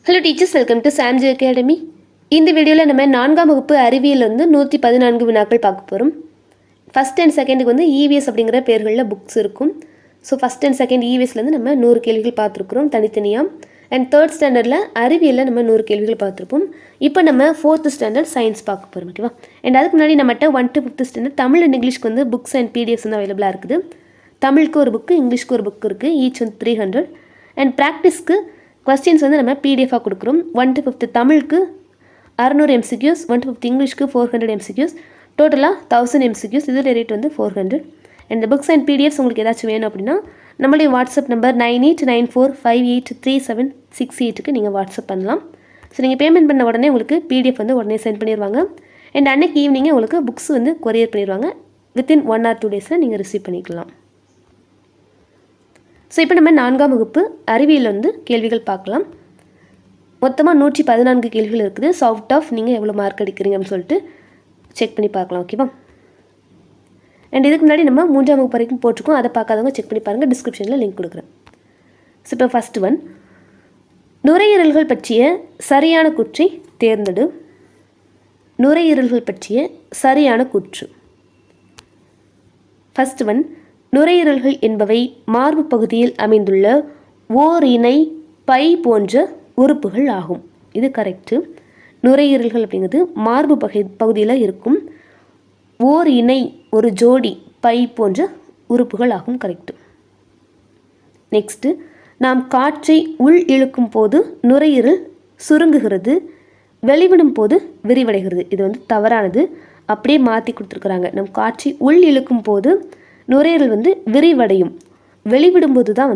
Hello teachers, welcome to Samji academy. இந்த வீடியோவில் நம்ம 4ஆம் வகுப்பு அறிவியல் 114 வினாக்கள் பார்க்க போகிறோம். ஃபஸ்ட் அண்ட் செகண்டுக்கு இவிஎஸ் அப்படிங்கிற பேர்களில் புக்ஸ் இருக்கும். ஸோ ஃபஸ்ட் அண்ட் செகண்ட் இவிஎஸ்லேருந்து நம்ம 100 கேள்விகள் பார்த்துருக்குறோம் தனித்தனியாக. அண்ட் தேர்ட் ஸ்டாண்டர்டில் அறிவியலில் நம்ம 100 கேள்விகள் பார்த்துருப்போம். இப்போ நம்ம 4th ஸ்டாண்டர்ட் சயின்ஸ் பார்க்க போகிறோம், ஓகேவா? அண்ட் அதுக்கு முன்னாடி நம்மகிட்ட 1 to 5th standard Tamil and இங்கிலீஷ்க்கு புக்ஸ் அண்ட் பிடிஎஃப்ஸ் அவைலபிளாக இருக்குது. தமிழுக்கு ஒரு புக்கு, இங்கிலீஷ்க்கு ஒரு புக் இருக்குது. ஈச் 300. அண்ட் ப்ராக்டிஸ்க்கு கொஸ்டின்ஸ் நம்ம பிடிஎஃபாக கொடுக்குறோம். 1 to 5th தமிழுக்கு 600 MCQs, 1 to 5th இங்கிலீஷ்க்கு 400 MCQs, டோட்டலாக 1000 MCQs. இதோட ரேட் 400. அண்ட் இந்த புக்ஸ் அண்ட் பிடிஎஃப்ஸ் உங்களுக்கு ஏதாச்சும் வேணும் அப்படின்னா நம்மளுடைய வாட்ஸ்அப் நம்பர் 9894583768 நீங்கள் வாட்ஸ்அப் பண்ணலாம். ஸோ நீங்கள் பேமெண்ட் பண்ண உடனே உங்களுக்கு பிடிஎஃப் உடனே சென்ட் பண்ணிடுவாங்க. அண்ட் அன்னைக்கு ஈவினிங்கே உங்களுக்கு புக்ஸ் கொரியர் பண்ணிடுவாங்க. வித்தின் 1 or 2 டேஸில் நீங்கள் ரிசீவ் பண்ணிக்கலாம். ஸோ இப்போ நம்ம 4ஆம் வகுப்பு அறிவியல் கேள்விகள் பார்க்கலாம். மொத்தமாக 114 கேள்விகள் இருக்குது. ஸோ அவுட் ஆஃப் நீங்கள் எவ்வளோ மார்க் அடிக்கிறீங்கன்னு சொல்லிட்டு செக் பண்ணி பார்க்கலாம், ஓகேவா? அண்ட் இதுக்கு முன்னாடி நம்ம 3ஆம் வகுப்பு வரைக்கும் போட்டிருக்கோம். அதை பார்க்காதவங்க செக் பண்ணி பாருங்கள், டிஸ்கிரிப்ஷனில் லிங்க் கொடுக்குறேன். ஸோ இப்போ ஃபஸ்ட் ஒன், நுரையீரல்கள் பற்றிய சரியான கூற்றை தேர்ந்தெடு. நுரையீரல்கள் பற்றிய சரியான கூற்று. ஃபஸ்ட் ஒன், நுரையீரல்கள் என்பவை மார்பு பகுதியில் அமைந்துள்ள ஓர் இணை பை போன்ற உறுப்புகள் ஆகும். இது கரெக்டு. நுரையீரல்கள் அப்படிங்கிறது மார்பு பகுதியில் இருக்கும் ஓர் இணை, ஒரு ஜோடி பை போன்ற உறுப்புகள் ஆகும். கரெக்டு. நெக்ஸ்ட்டு, நாம் காற்றை உள் இழுக்கும் போது நுரையீரல் சுருங்குகிறது, வெளிவிடும் போது விரிவடைகிறது. இது தவறானது. அப்படியே மாற்றி கொடுத்துருக்குறாங்க. நம் காற்றை உள் இழுக்கும் போது நுரையீரல் விரிவடையும், வெளிவிடும்போது தான்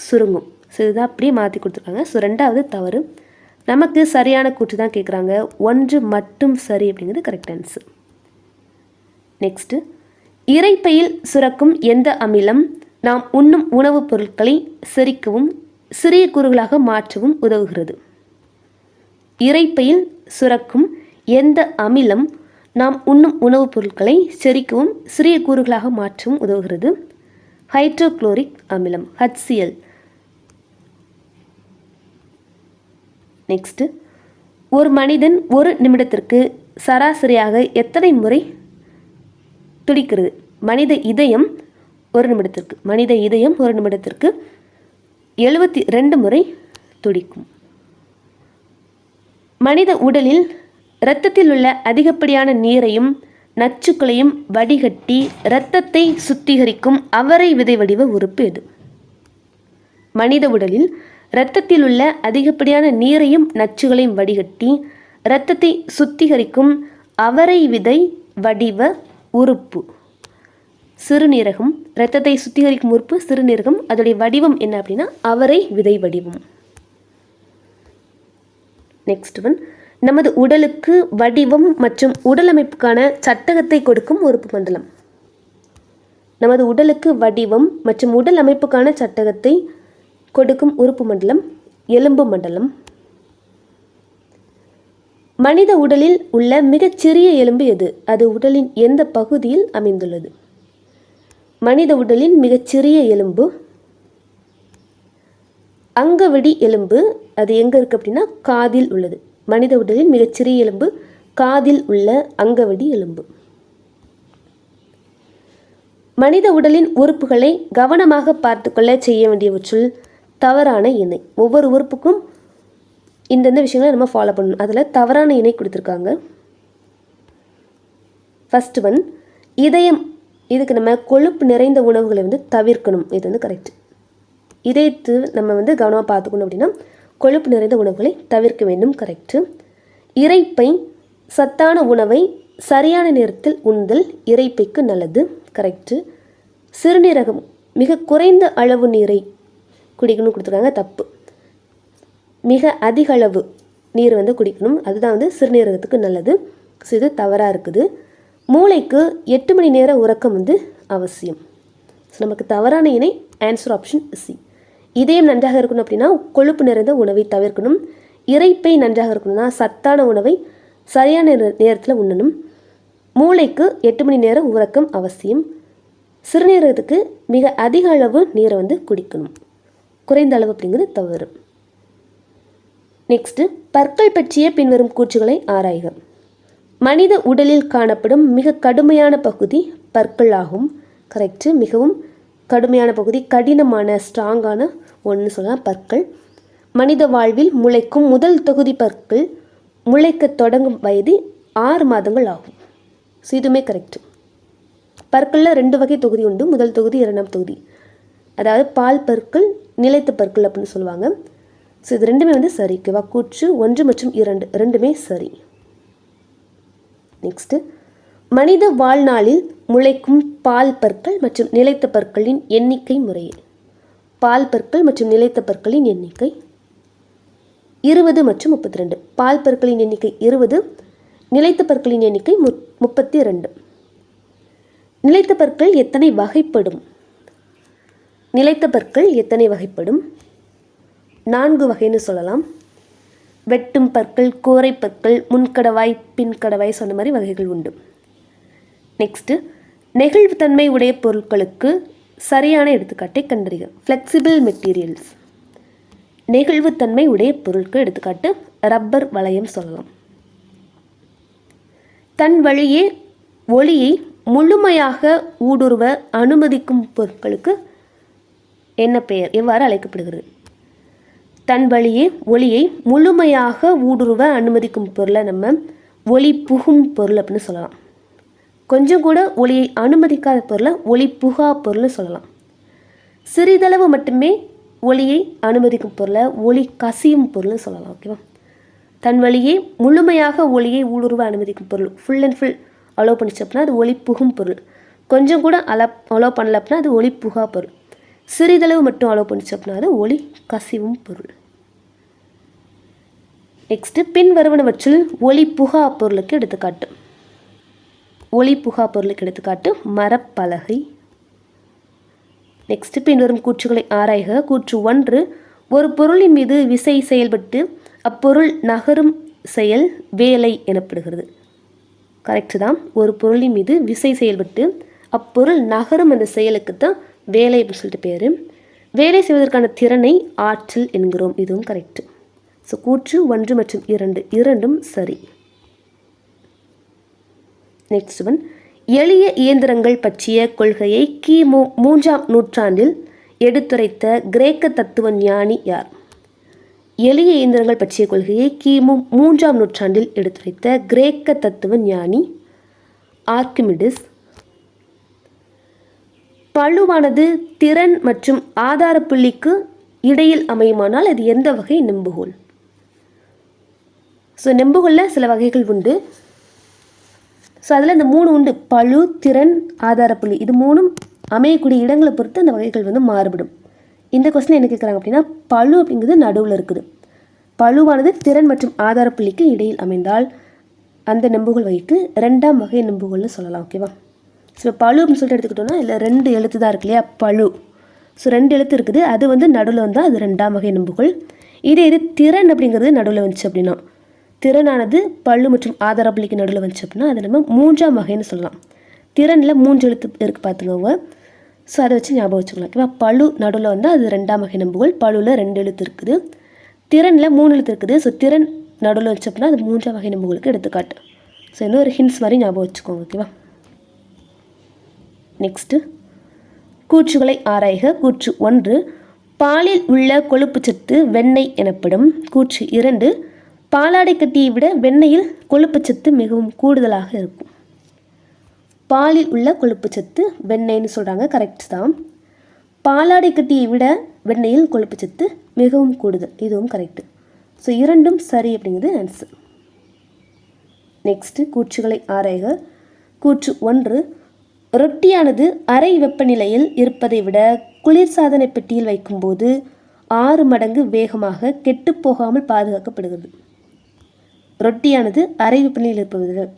சுருங்கும். ஸோ இதுதான் அப்படியே மாற்றி கொடுத்துருக்காங்க. ஸோ 2வது தவறு. நமக்கு சரியான கூற்று தான் கேட்குறாங்க. 1 மட்டும் சரி அப்படிங்கிறது கரெக்ட் ஆன்சர். நெக்ஸ்ட்டு, இரைப்பையில் சுரக்கும் எந்த அமிலம் நாம் உண்ணும் உணவுப் பொருட்களை செரிக்கவும் சிறிய கூறுகளாக மாற்றவும் உதவுகிறது? இரைப்பையில் சுரக்கும் எந்த அமிலம் நாம் உண்ணும் உணவுப் பொருட்களை செரிக்கவும் சிறிய கூறுகளாக மாற்றவும் உதவுகிறது? ஹைட்ரோக்ளோரிக் அமிலம், HCl. நெக்ஸ்ட்டு, ஒரு மனிதன் ஒரு நிமிடத்திற்கு சராசரியாக எத்தனை முறை துடிக்கிறது? மனித இதயம் ஒரு நிமிடத்திற்கு 72 முறை துடிக்கும். மனித உடலில் இரத்தத்தில் உள்ள அதிகப்படியான நீரையும் நச்சுக்களையும் வடிகட்டி இரத்தத்தை சுத்திகரிக்கும் அவரை விதை வடிவ உறுப்பு எது? மனித உடலில் இரத்தத்தில் உள்ள அதிகப்படியான நீரையும் நச்சுகளையும் வடிகட்டி இரத்தத்தை சுத்திகரிக்கும் அவரை விதை வடிவ உறுப்பு சிறுநீரகம். இரத்தத்தை சுத்திகரிக்கும் உறுப்பு சிறுநீரகம். அதோடைய வடிவம் என்ன அப்படின்னா அவரை விதை வடிவம். நெக்ஸ்ட் ஒன், நமது உடலுக்கு வடிவம் மற்றும் உடல் அமைப்புக்கான சட்டகத்தை கொடுக்கும் உறுப்பு மண்டலம். நமது உடலுக்கு வடிவம் மற்றும் உடல் அமைப்புக்கான சட்டகத்தை கொடுக்கும் உறுப்பு மண்டலம் எலும்பு மண்டலம். மனித உடலில் உள்ள மிகச்சிறிய எலும்பு எது? அது உடலின் எந்த பகுதியில் அமைந்துள்ளது? மனித உடலின் மிகச்சிறிய எலும்பு அங்கவடி எலும்பு. அது எங்கே இருக்குது அப்படின்னா காதில் உள்ளது. மனித உடலின் மிகச்சிறிய எலும்பு காதில் உள்ள அங்கவடி எலும்பு. மனித உடலின் உறுப்புகளை கவனமாக பார்த்துக்கொள்ள செய்ய வேண்டியவற்றுள் தவறான இணை. ஒவ்வொரு உறுப்புக்கும் இந்தந்த விஷயங்களை நம்ம ஃபாலோ பண்ணணும். அதில் தவறான இணை கொடுத்துருக்காங்க. ஃபஸ்ட் ஒன், இதயம். இதுக்கு நம்ம கொழுப்பு நிறைந்த உணவுகளை தவிர்க்கணும். இது கரெக்ட். இதயத்து நம்ம கவனமாக பார்த்துக்கணும் அப்படின்னா கொழுப்பு நிறைந்த உணவுகளை தவிர்க்க வேண்டும். கரெக்டு. இரைப்பை, சத்தான உணவை சரியான நேரத்தில் உண்ணுதல் இரைப்பைக்கு நல்லது. கரெக்டு. சிறுநீரகம், மிக குறைந்த அளவு நீரை குடிக்கணும் கொடுத்துருக்காங்க. தப்பு. மிக அதிக அளவு நீர் குடிக்கணும், அதுதான் சிறுநீரகத்துக்கு நல்லது. ஸோ இது தவறாக இருக்குது. மூளைக்கு 8 மணி நேர உறக்கம் அவசியம். ஸோ நமக்கு தவறான இணை ஆன்சர் ஆப்ஷன் சி. இதயம் நன்றாக இருக்கணும் அப்படின்னா கொழுப்பு நிறைந்த உணவை தவிர்க்கணும். இரைப்பை நன்றாக இருக்கணும்னா சத்தான உணவை சரியான நேரத்தில் உண்ணணும். மூளைக்கு 8 மணி நேர உறக்கம் அவசியம். சிறுநீரகத்துக்கு மிக அதிக அளவு நீரை குடிக்கணும். குறைந்த அளவு அப்படிங்கிறது தவறு. நெக்ஸ்ட்டு பற்கள் பற்றிய பின்வரும் கூற்றுகளை ஆராய்க. மனித உடலில் காணப்படும் மிக கடுமையான பகுதி பற்கள் ஆகும். கரெக்டு. மிகவும் கடுமையான பகுதி, கடினமான ஸ்ட்ராங்கான ஒன்று சொல்லலாம் பற்கள். மனித வாழ்வில் முளைக்கும் முதல் தொகுதி பற்கள் முளைக்க தொடங்கும் வயது 6 மாதங்கள் ஆகும். ஸோ இதுவுமே கரெக்டு. பற்களில் 2 வகை தொகுதி உண்டு. முதல் தொகுதி, 2ஆம் தொகுதி. அதாவது பால் பற்கள், நிலைத்த பற்கள் அப்படின்னு சொல்லுவாங்க. ஸோ இது ரெண்டுமே சரி. ஓகேவா? கூற்று 1 மற்றும் 2 ரெண்டுமே சரி. நெக்ஸ்ட்டு மனித வாழ்நாளில் முளைக்கும் பால் பற்கள் மற்றும் நிலைத்த பற்களின் எண்ணிக்கை முறையே. பால் பற்கள் மற்றும் நிலைத்த பற்களின் எண்ணிக்கை 20 மற்றும் 32. பால் பற்களின் எண்ணிக்கை 20, நிலைத்த பற்களின் எண்ணிக்கை 32. நிலைத்த பற்கள் எத்தனை வகைப்படும்? நிலைத்த பற்கள் எத்தனை வகைப்படும்? 4 வகைன்னு சொல்லலாம். வெட்டும் பற்கள், கோரை பற்கள், முன்கடவாய், பின்கடவாய் சொன்ன மாதிரி வகைகள் உண்டு. நெக்ஸ்ட்டு நெகிழ்வுத்தன்மை உடைய பொருட்களுக்கு சரியான எடுத்துக்காட்டை கண்டறிக. Flexible materials. நெகிழ்வுத்தன்மை உடைய பொருட்கள் எடுத்துக்காட்டு ரப்பர் வளையம் சொல்லலாம். தன் வழியே ஒளியை முழுமையாக ஊடுருவ அனுமதிக்கும் பொருட்களுக்கு என்ன பெயர்? எவ்வாறு அழைக்கப்படுகிறது? தன் வழியே ஒளியை முழுமையாக ஊடுருவ அனுமதிக்கும் பொருளை நம்ம ஒளி புகும் பொருள் அப்படின்னு சொல்லலாம். கொஞ்சம் கூட ஒளியை அனுமதிக்காத பொருளை ஒளி புகா பொருள்னு சொல்லலாம். சிறிதளவு மட்டுமே ஒளியை அனுமதிக்கும் பொருளை ஒளி கசியும் பொருள்னு சொல்லலாம். ஓகேவா? தன் வழியே முழுமையாக ஒளியை ஊடுருவ அனுமதிக்கும் பொருள், ஃபுல் அண்ட் ஃபுல் அலோவ் பண்ணிச்சு அப்படின்னா அது ஒளி புகும் பொருள். கொஞ்சம் கூட அலோவ் பண்ணல அப்படின்னா அது ஒளி புகா பொருள். சிறிதளவு மட்டும் அலோவ் பண்ணிச்சு அப்படின்னா அது ஒளி கசிவும் பொருள். நெக்ஸ்ட்டு பின்வருவனவற்றில் ஒளி புகா பொருளுக்கு எடுத்துக்காட்டு. ஒளி புகா பொருளுக்கு எடுத்துக்காட்டு மரப்பலகை. நெக்ஸ்ட்டு பின்வரும் கூற்றுகளை ஆராய்க. கூற்று 1, ஒரு பொருளின் மீது விசை செயல்பட்டு அப்பொருள் நகரும் செயல் வேலை எனப்படுகிறது. கரெக்டு தான். ஒரு பொருளின் மீது விசை செயல்பட்டு அப்பொருள் நகரும் அந்த செயலுக்கு தான் வேலை அப்படின்னு சொல்லிட்டு பேர். வேலை செய்வதற்கான திறனை ஆற்றல் என்கிறோம். இதுவும் கரெக்டு. ஸோ கூற்று 1 மற்றும் 2 இரண்டும் சரி. நெக்ஸ்ட் ஒன், எளிய இயந்திரங்கள் பற்றிய கொள்கையை கிமு 3ஆம் நூற்றாண்டில் எடுத்துரைத்த கிரேக்க தத்துவ ஞானி யார்? எளிய இயந்திரங்கள் பற்றிய கொள்கையை கிமு 3ஆம் நூற்றாண்டில் எடுத்துரைத்த கிரேக்க தத்துவ ஞானி ஆர்க்கிமிடிஸ். பளுவானது திறன் மற்றும் ஆதார புள்ளிக்கு இடையில் அமையுமானால் அது எந்த வகை நெம்புகோல்? ஸோ நெம்புகோலில் சில வகைகள் உண்டு. ஸோ அதில் இந்த 3 உண்டு. பளு, திறன், ஆதாரப்புள்ளி. இது 3ம் அமையக்கூடிய இடங்களை பொறுத்து அந்த வகைகள் மாறுபடும். இந்த கொஸ்டின் என்ன கேட்குறாங்க அப்படின்னா, பளு அப்படிங்கிறது நடுவில் இருக்குது. பளுவானது திறன் மற்றும் ஆதாரப்புள்ளிக்கு இடையில் அமைந்தால் அந்த நெம்புகோல் வகைக்கு 2ஆம் வகை நெம்புகோல்னு சொல்லலாம். ஓகேவா? ஸோ பளு அப்படின்னு சொல்லிட்டு எடுத்துக்கிட்டோம்னா இதில் 2 எழுத்து தான் இருக்கு இல்லையா? பளு. ஸோ 2 எழுத்து இருக்குது. அது நடுவில் வந்தால் அது 2ஆம் வகை நெம்புகோல். இது திறன் அப்படிங்கிறது நடுவில் வந்துச்சு அப்படின்னா, திறனானது பளு மற்றும் ஆதாரப்புள்ளிக்கு நடுவில் வந்துச்சு அப்படின்னா அதை நம்ம 3ஆம் வகைன்னு சொல்லலாம். திறனில் 3 எழுத்து இருக்குது பார்த்துக்கோங்க. ஸோ அதை வச்சு ஞாபகம் வச்சுக்கலாம். ஓகேவா? பளு நடுவில் வந்தால் அது 2ஆம் வகை நெம்புகோல். பளுவில் 2 எழுத்து இருக்குது. திறனில் 3 எழுத்து இருக்குது. ஸோ திறன் நடுவில் வச்சு அப்படின்னா அது 3ஆம் வகை நெம்புகோலுக்கு எடுத்துக்காட்டு. ஸோ இன்னும் ஒரு ஹிண்ட்ஸ் மாதிரி ஞாபகம் வச்சுக்கோங்க. ஓகேவா? நெக்ஸ்ட்டு கூற்றுகளை ஆராய்க. கூற்று 1, பாலில் உள்ள கொழுப்புச்சத்து வெண்ணெய் எனப்படும். கூற்று 2, பாலாடை கட்டியை விட வெண்ணெயில் கொழுப்புச்சத்து மிகவும் கூடுதலாக இருக்கும். பாலில் உள்ள கொழுப்புச்சத்து வெண்ணெய்ன்னு சொல்கிறாங்க. கரெக்ட் தான். பாலாடை கட்டியை விட வெண்ணெயில் கொழுப்புச்சத்து மிகவும் கூடுதல். இதுவும் கரெக்டு. ஸோ 2ம் சரி அப்படிங்கிறது ஆன்சர். நெக்ஸ்ட்டு கூற்றுகளை ஆராய்க. கூற்று 1, ரொட்டியானது அறை வெப்பநிலையில் இருப்பதை விட குளிர்சாதன பெட்டியில் வைக்கும்போது 6 மடங்கு வேகமாக கெட்டுப்போகாமல் பாதுகாக்கப்படுகிறது. ரொட்டியானது அறை வெப்பநிலையில்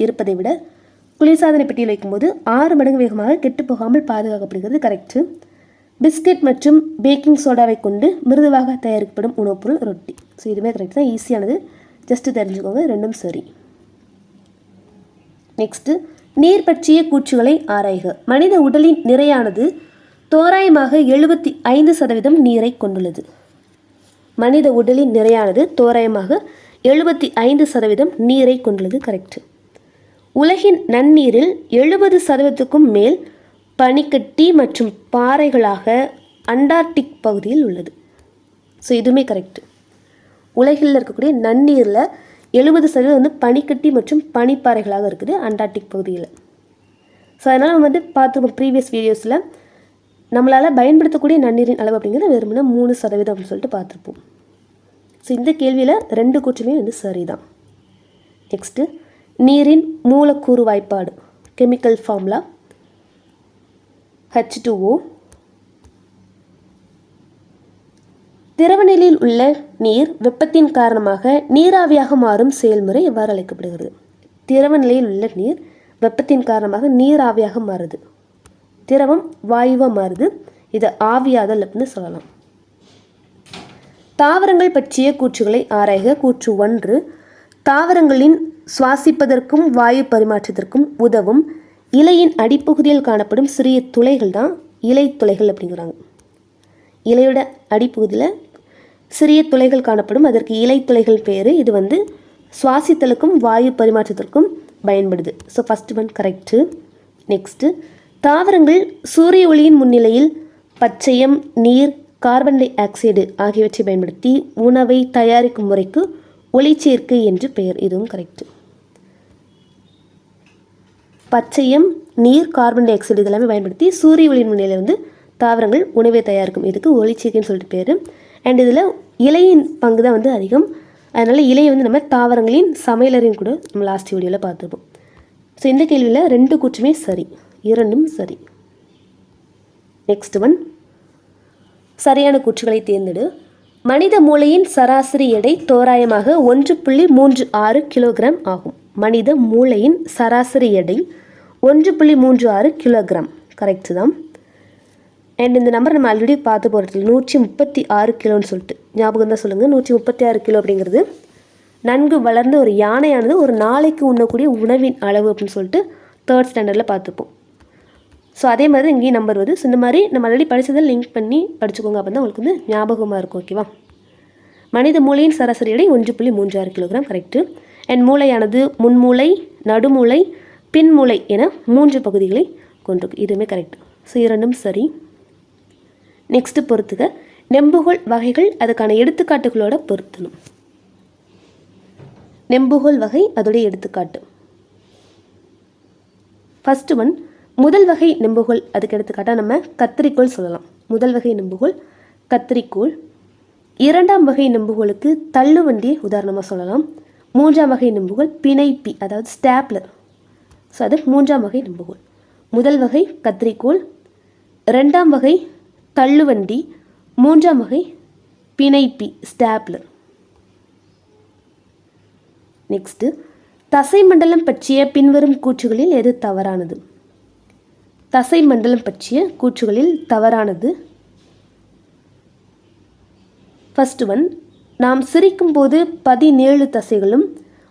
இருப்பதை விட குளிர்சாதன பெட்டியில் வைக்கும்போது 6 மடங்கு வேகமாக கெட்டுப்போகாமல் பாதுகாக்கப்படுகிறது. கரெக்டு. பிஸ்கட் மற்றும் பேக்கிங் சோடாவை கொண்டு மிருதுவாக தயாரிக்கப்படும் உணவுப் பொருள் ரொட்டி. ஸோ இதுவுமே கரெக்ட் தான். ஈஸியானது. ஜஸ்ட்டு தெரிஞ்சுக்கோங்க. 2ம் சரி. நெக்ஸ்ட்டு நீர் பற்றிய கூற்றுகளை ஆராய்க. மனித உடலின் நிறையானது தோராயமாக 75% நீரை கொண்டுள்ளது. மனித உடலின் நிறையானது தோராயமாக 75% நீரை கொண்டுள்ளது. கரெக்ட். உலகின் நன்னீரில் 70%க்கும் மேல் பனிக்கட்டி மற்றும் பாறைகளாக அண்டார்டிக் பகுதியில் உள்ளது. ஸோ இதுவுமே கரெக்ட். உலகில் இருக்கக்கூடிய நன்னீரில் 70% வந்து பனிக்கட்டி மற்றும் பனிப்பாறைகளாக இருக்குது அண்டார்டிக் பகுதியில். ஸோ அதனால் நம்ம வந்து பார்த்துருக்கோம் ப்ரீவியஸ் வீடியோஸில் நம்மளால் பயன்படுத்தக்கூடிய நன்னீரின் அளவு அப்படிங்கிறது வெறுமனே 3% அப்படின்னு சொல்லிட்டு பார்த்துருப்போம். ஸோ இந்த கேள்வியில் 2 கூற்றுமே வந்து சரிதான். நெக்ஸ்ட்டு நீரின் மூலக்கூறு வாய்ப்பாடு கெமிக்கல் ஃபார்முலா H2O. திரவ நிலையில் உள்ள நீர் வெப்பத்தின் காரணமாக நீராவியாக மாறும் செயல்முறை எவ்வாறு அழைக்கப்படுகிறது? திரவ நிலையில் உள்ள நீர் வெப்பத்தின் காரணமாக நீராவியாக மாறுது. திரவம் வாயுவாக மாறுது. இதை ஆவியாதல் அப்படின்னு சொல்லலாம். தாவரங்கள் பற்றிய கூற்றுகளை ஆராய்க. கூற்று 1, தாவரங்களின் சுவாசிப்பதற்கும் வாயு பரிமாற்றத்திற்கும் உதவும் இலையின் அடிப்பகுதியில் காணப்படும் சிறிய துளைகள் தான் இலை துளைகள் அப்படிங்கிறாங்க. இலையோட அடிப்பகுதியில் சிறிய துளைகள் காணப்படும், அதற்கு இலை துளைகள் பேர். இது வந்து சுவாசித்தலுக்கும் வாயு பரிமாற்றத்திற்கும் பயன்படுது. So first one correct. Next தாவரங்கள் சூரிய ஒளியின் முன்னிலையில் பச்சையம், நீர், கார்பன் டை ஆக்சைடு ஆகியவற்றை பயன்படுத்தி உணவை தயாரிக்கும் முறைக்கு ஒளிச்சேர்க்கை என்று பெயர். இதுவும் கரெக்டு. பச்சையம், நீர், கார்பன் டை ஆக்சைடு இதெல்லாமே பயன்படுத்தி சூரிய ஒளியின் முன்னிலையில் வந்து தாவரங்கள் உணவை தயாரிக்கும். இதுக்கு ஒளிச்சேர்க்கைன்னு சொல்லிட்டு பேர். அண்ட் இதில் இலையின் பங்கு தான் வந்து அதிகம். அதனால் இலையை வந்து நம்ம தாவரங்களின் சமையலறையும் கூட நம்ம லாஸ்ட் வீடியோவில் பார்த்துருப்போம். ஸோ இந்த கேள்வியில் 2 கூற்றுமே சரி, 2ம் சரி. நெக்ஸ்ட் ஒன் சரியான கூற்றுகளை தேர்ந்தெடு. மனித மூளையின் சராசரி எடை தோராயமாக 1.36 கிலோகிராம் ஆகும். மனித மூளையின் சராசரி எடை 1.36 கிலோகிராம். கரெக்டு தான். அண்ட் இந்த நம்பர் நம்ம ஆல்ரெடி பார்த்து போகிறது 136 கிலோன்னு சொல்லிட்டு ஞாபகம் தான் சொல்லுங்கள். 136 கிலோ அப்படிங்கிறது நன்கு வளர்ந்த ஒரு யானையானது ஒரு நாளைக்கு உண்ணக்கூடிய உணவின் அளவு அப்படின்னு சொல்லிட்டு 3rd ஸ்டாண்டர்டில் பார்த்துப்போம். ஸோ அதே மாதிரி இங்கேயும் நம்பர் வருது. ஸோ இந்த மாதிரி நம்ம ஆல்ரெடி படித்ததை லிங்க் பண்ணி படிச்சுக்கோங்க. அப்போ தான் உங்களுக்கு வந்து ஞாபகமாக இருக்கும். ஓகேவா? மனித மூளையின் சராசரி எடை 1.36 கிலோகிராம். கரெக்டு. அண்ட் மூளையானது முன்மூளை, நடுமூளை, பின்மூளை என 3 பகுதிகளை கொண்டிருக்கு. இதுவுமே கரெக்டு. ஸோ 2ம் சரி. நெக்ஸ்ட்டு பொறுத்துக. நெம்புகோல் வகைகள் அதுக்கான எடுத்துக்காட்டுகளோட பொருத்தணும். நெம்புகோல் வகை அதோடைய எடுத்துக்காட்டு. ஃபஸ்ட்டு ஒன் முதல் வகை நெம்புகோல். அதுக்கு எடுத்துக்காட்டாக நம்ம கத்திரிக்கோள் சொல்லலாம். முதல் வகை நெம்புகோல் கத்திரிக்கோள். 2ஆம் வகை நெம்புகோலுக்கு தள்ளுவண்டியை உதாரணமாக சொல்லலாம். 3ஆம் வகை நெம்புகோல் பிணைப்பி, அதாவது ஸ்டாப்லர். ஸோ அது 3ஆம் வகை நெம்புகோல். முதல் வகை கத்திரிக்கோள், 2ஆம் வகை தள்ளுவண்டி, 3ஆம் வகை பிணைப்பி ஸ்டாப்லர். நெக்ஸ்ட்டு தசை மண்டலம் பற்றிய பின்வரும் கூற்றுகளில் எது தவறானது? தசை மண்டலம் பற்றிய கூற்றுகளில் தவறானது. ஃபர்ஸ்ட் ஒன், நாம் சிரிக்கும் போது 17 தசைகளும்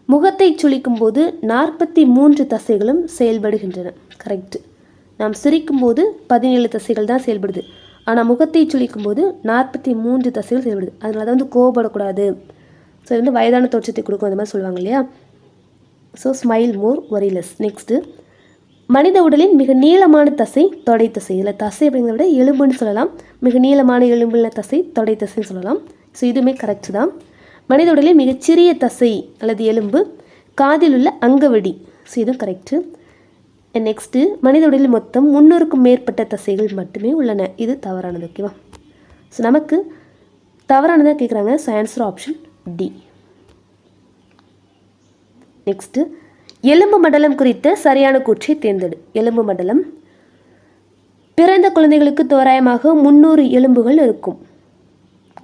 முகத்தை சுளிக்கும் போது 43 தசைகளும் செயல்படுகின்றன. கரெக்டு. நாம் சிரிக்கும் போது 17 தசைகள் தான் செயல்படுது. ஆனால் முகத்தை சுளிக்கும் போது 43 தசைகள் செயல்படுது. அதனால தான் வந்து கோவப்படக்கூடாது. ஸோ இது வந்து வயதான தோற்றத்தை கொடுக்கும், அந்த மாதிரி சொல்லுவாங்க இல்லையா? ஸோ ஸ்மைல் மோர் ஒரிலெஸ். நெக்ஸ்ட்டு மனித உடலின் மிக நீளமான தசை தொடை தசை. இதில் தசை அப்படிங்கிறத விட எலும்புன்னு சொல்லலாம். மிக நீளமான எலும்புள்ள தசை தொடை தசைன்னு சொல்லலாம். ஸோ இதுவுமே கரெக்டு தான். மனித உடலில் மிகச்சிறிய தசை அல்லது எலும்பு காதில் உள்ள அங்கவடி. ஸோ இதுவும் கரெக்டு. நெக்ஸ்ட்டு மனித உடலில் மொத்தம் 300க்கும் மேற்பட்ட தசைகள் மட்டுமே உள்ளன. இது தவறானது. ஓகேவா? ஸோ நமக்கு தவறானதாக கேட்குறாங்க. So answer option D. Next எலும்பு மண்டலம் குறித்த சரியான கூற்றை தேர்ந்தெடு. எலும்பு மண்டலம் பிறந்த குழந்தைகளுக்கு தோராயமாக 300 எலும்புகள் இருக்கும்.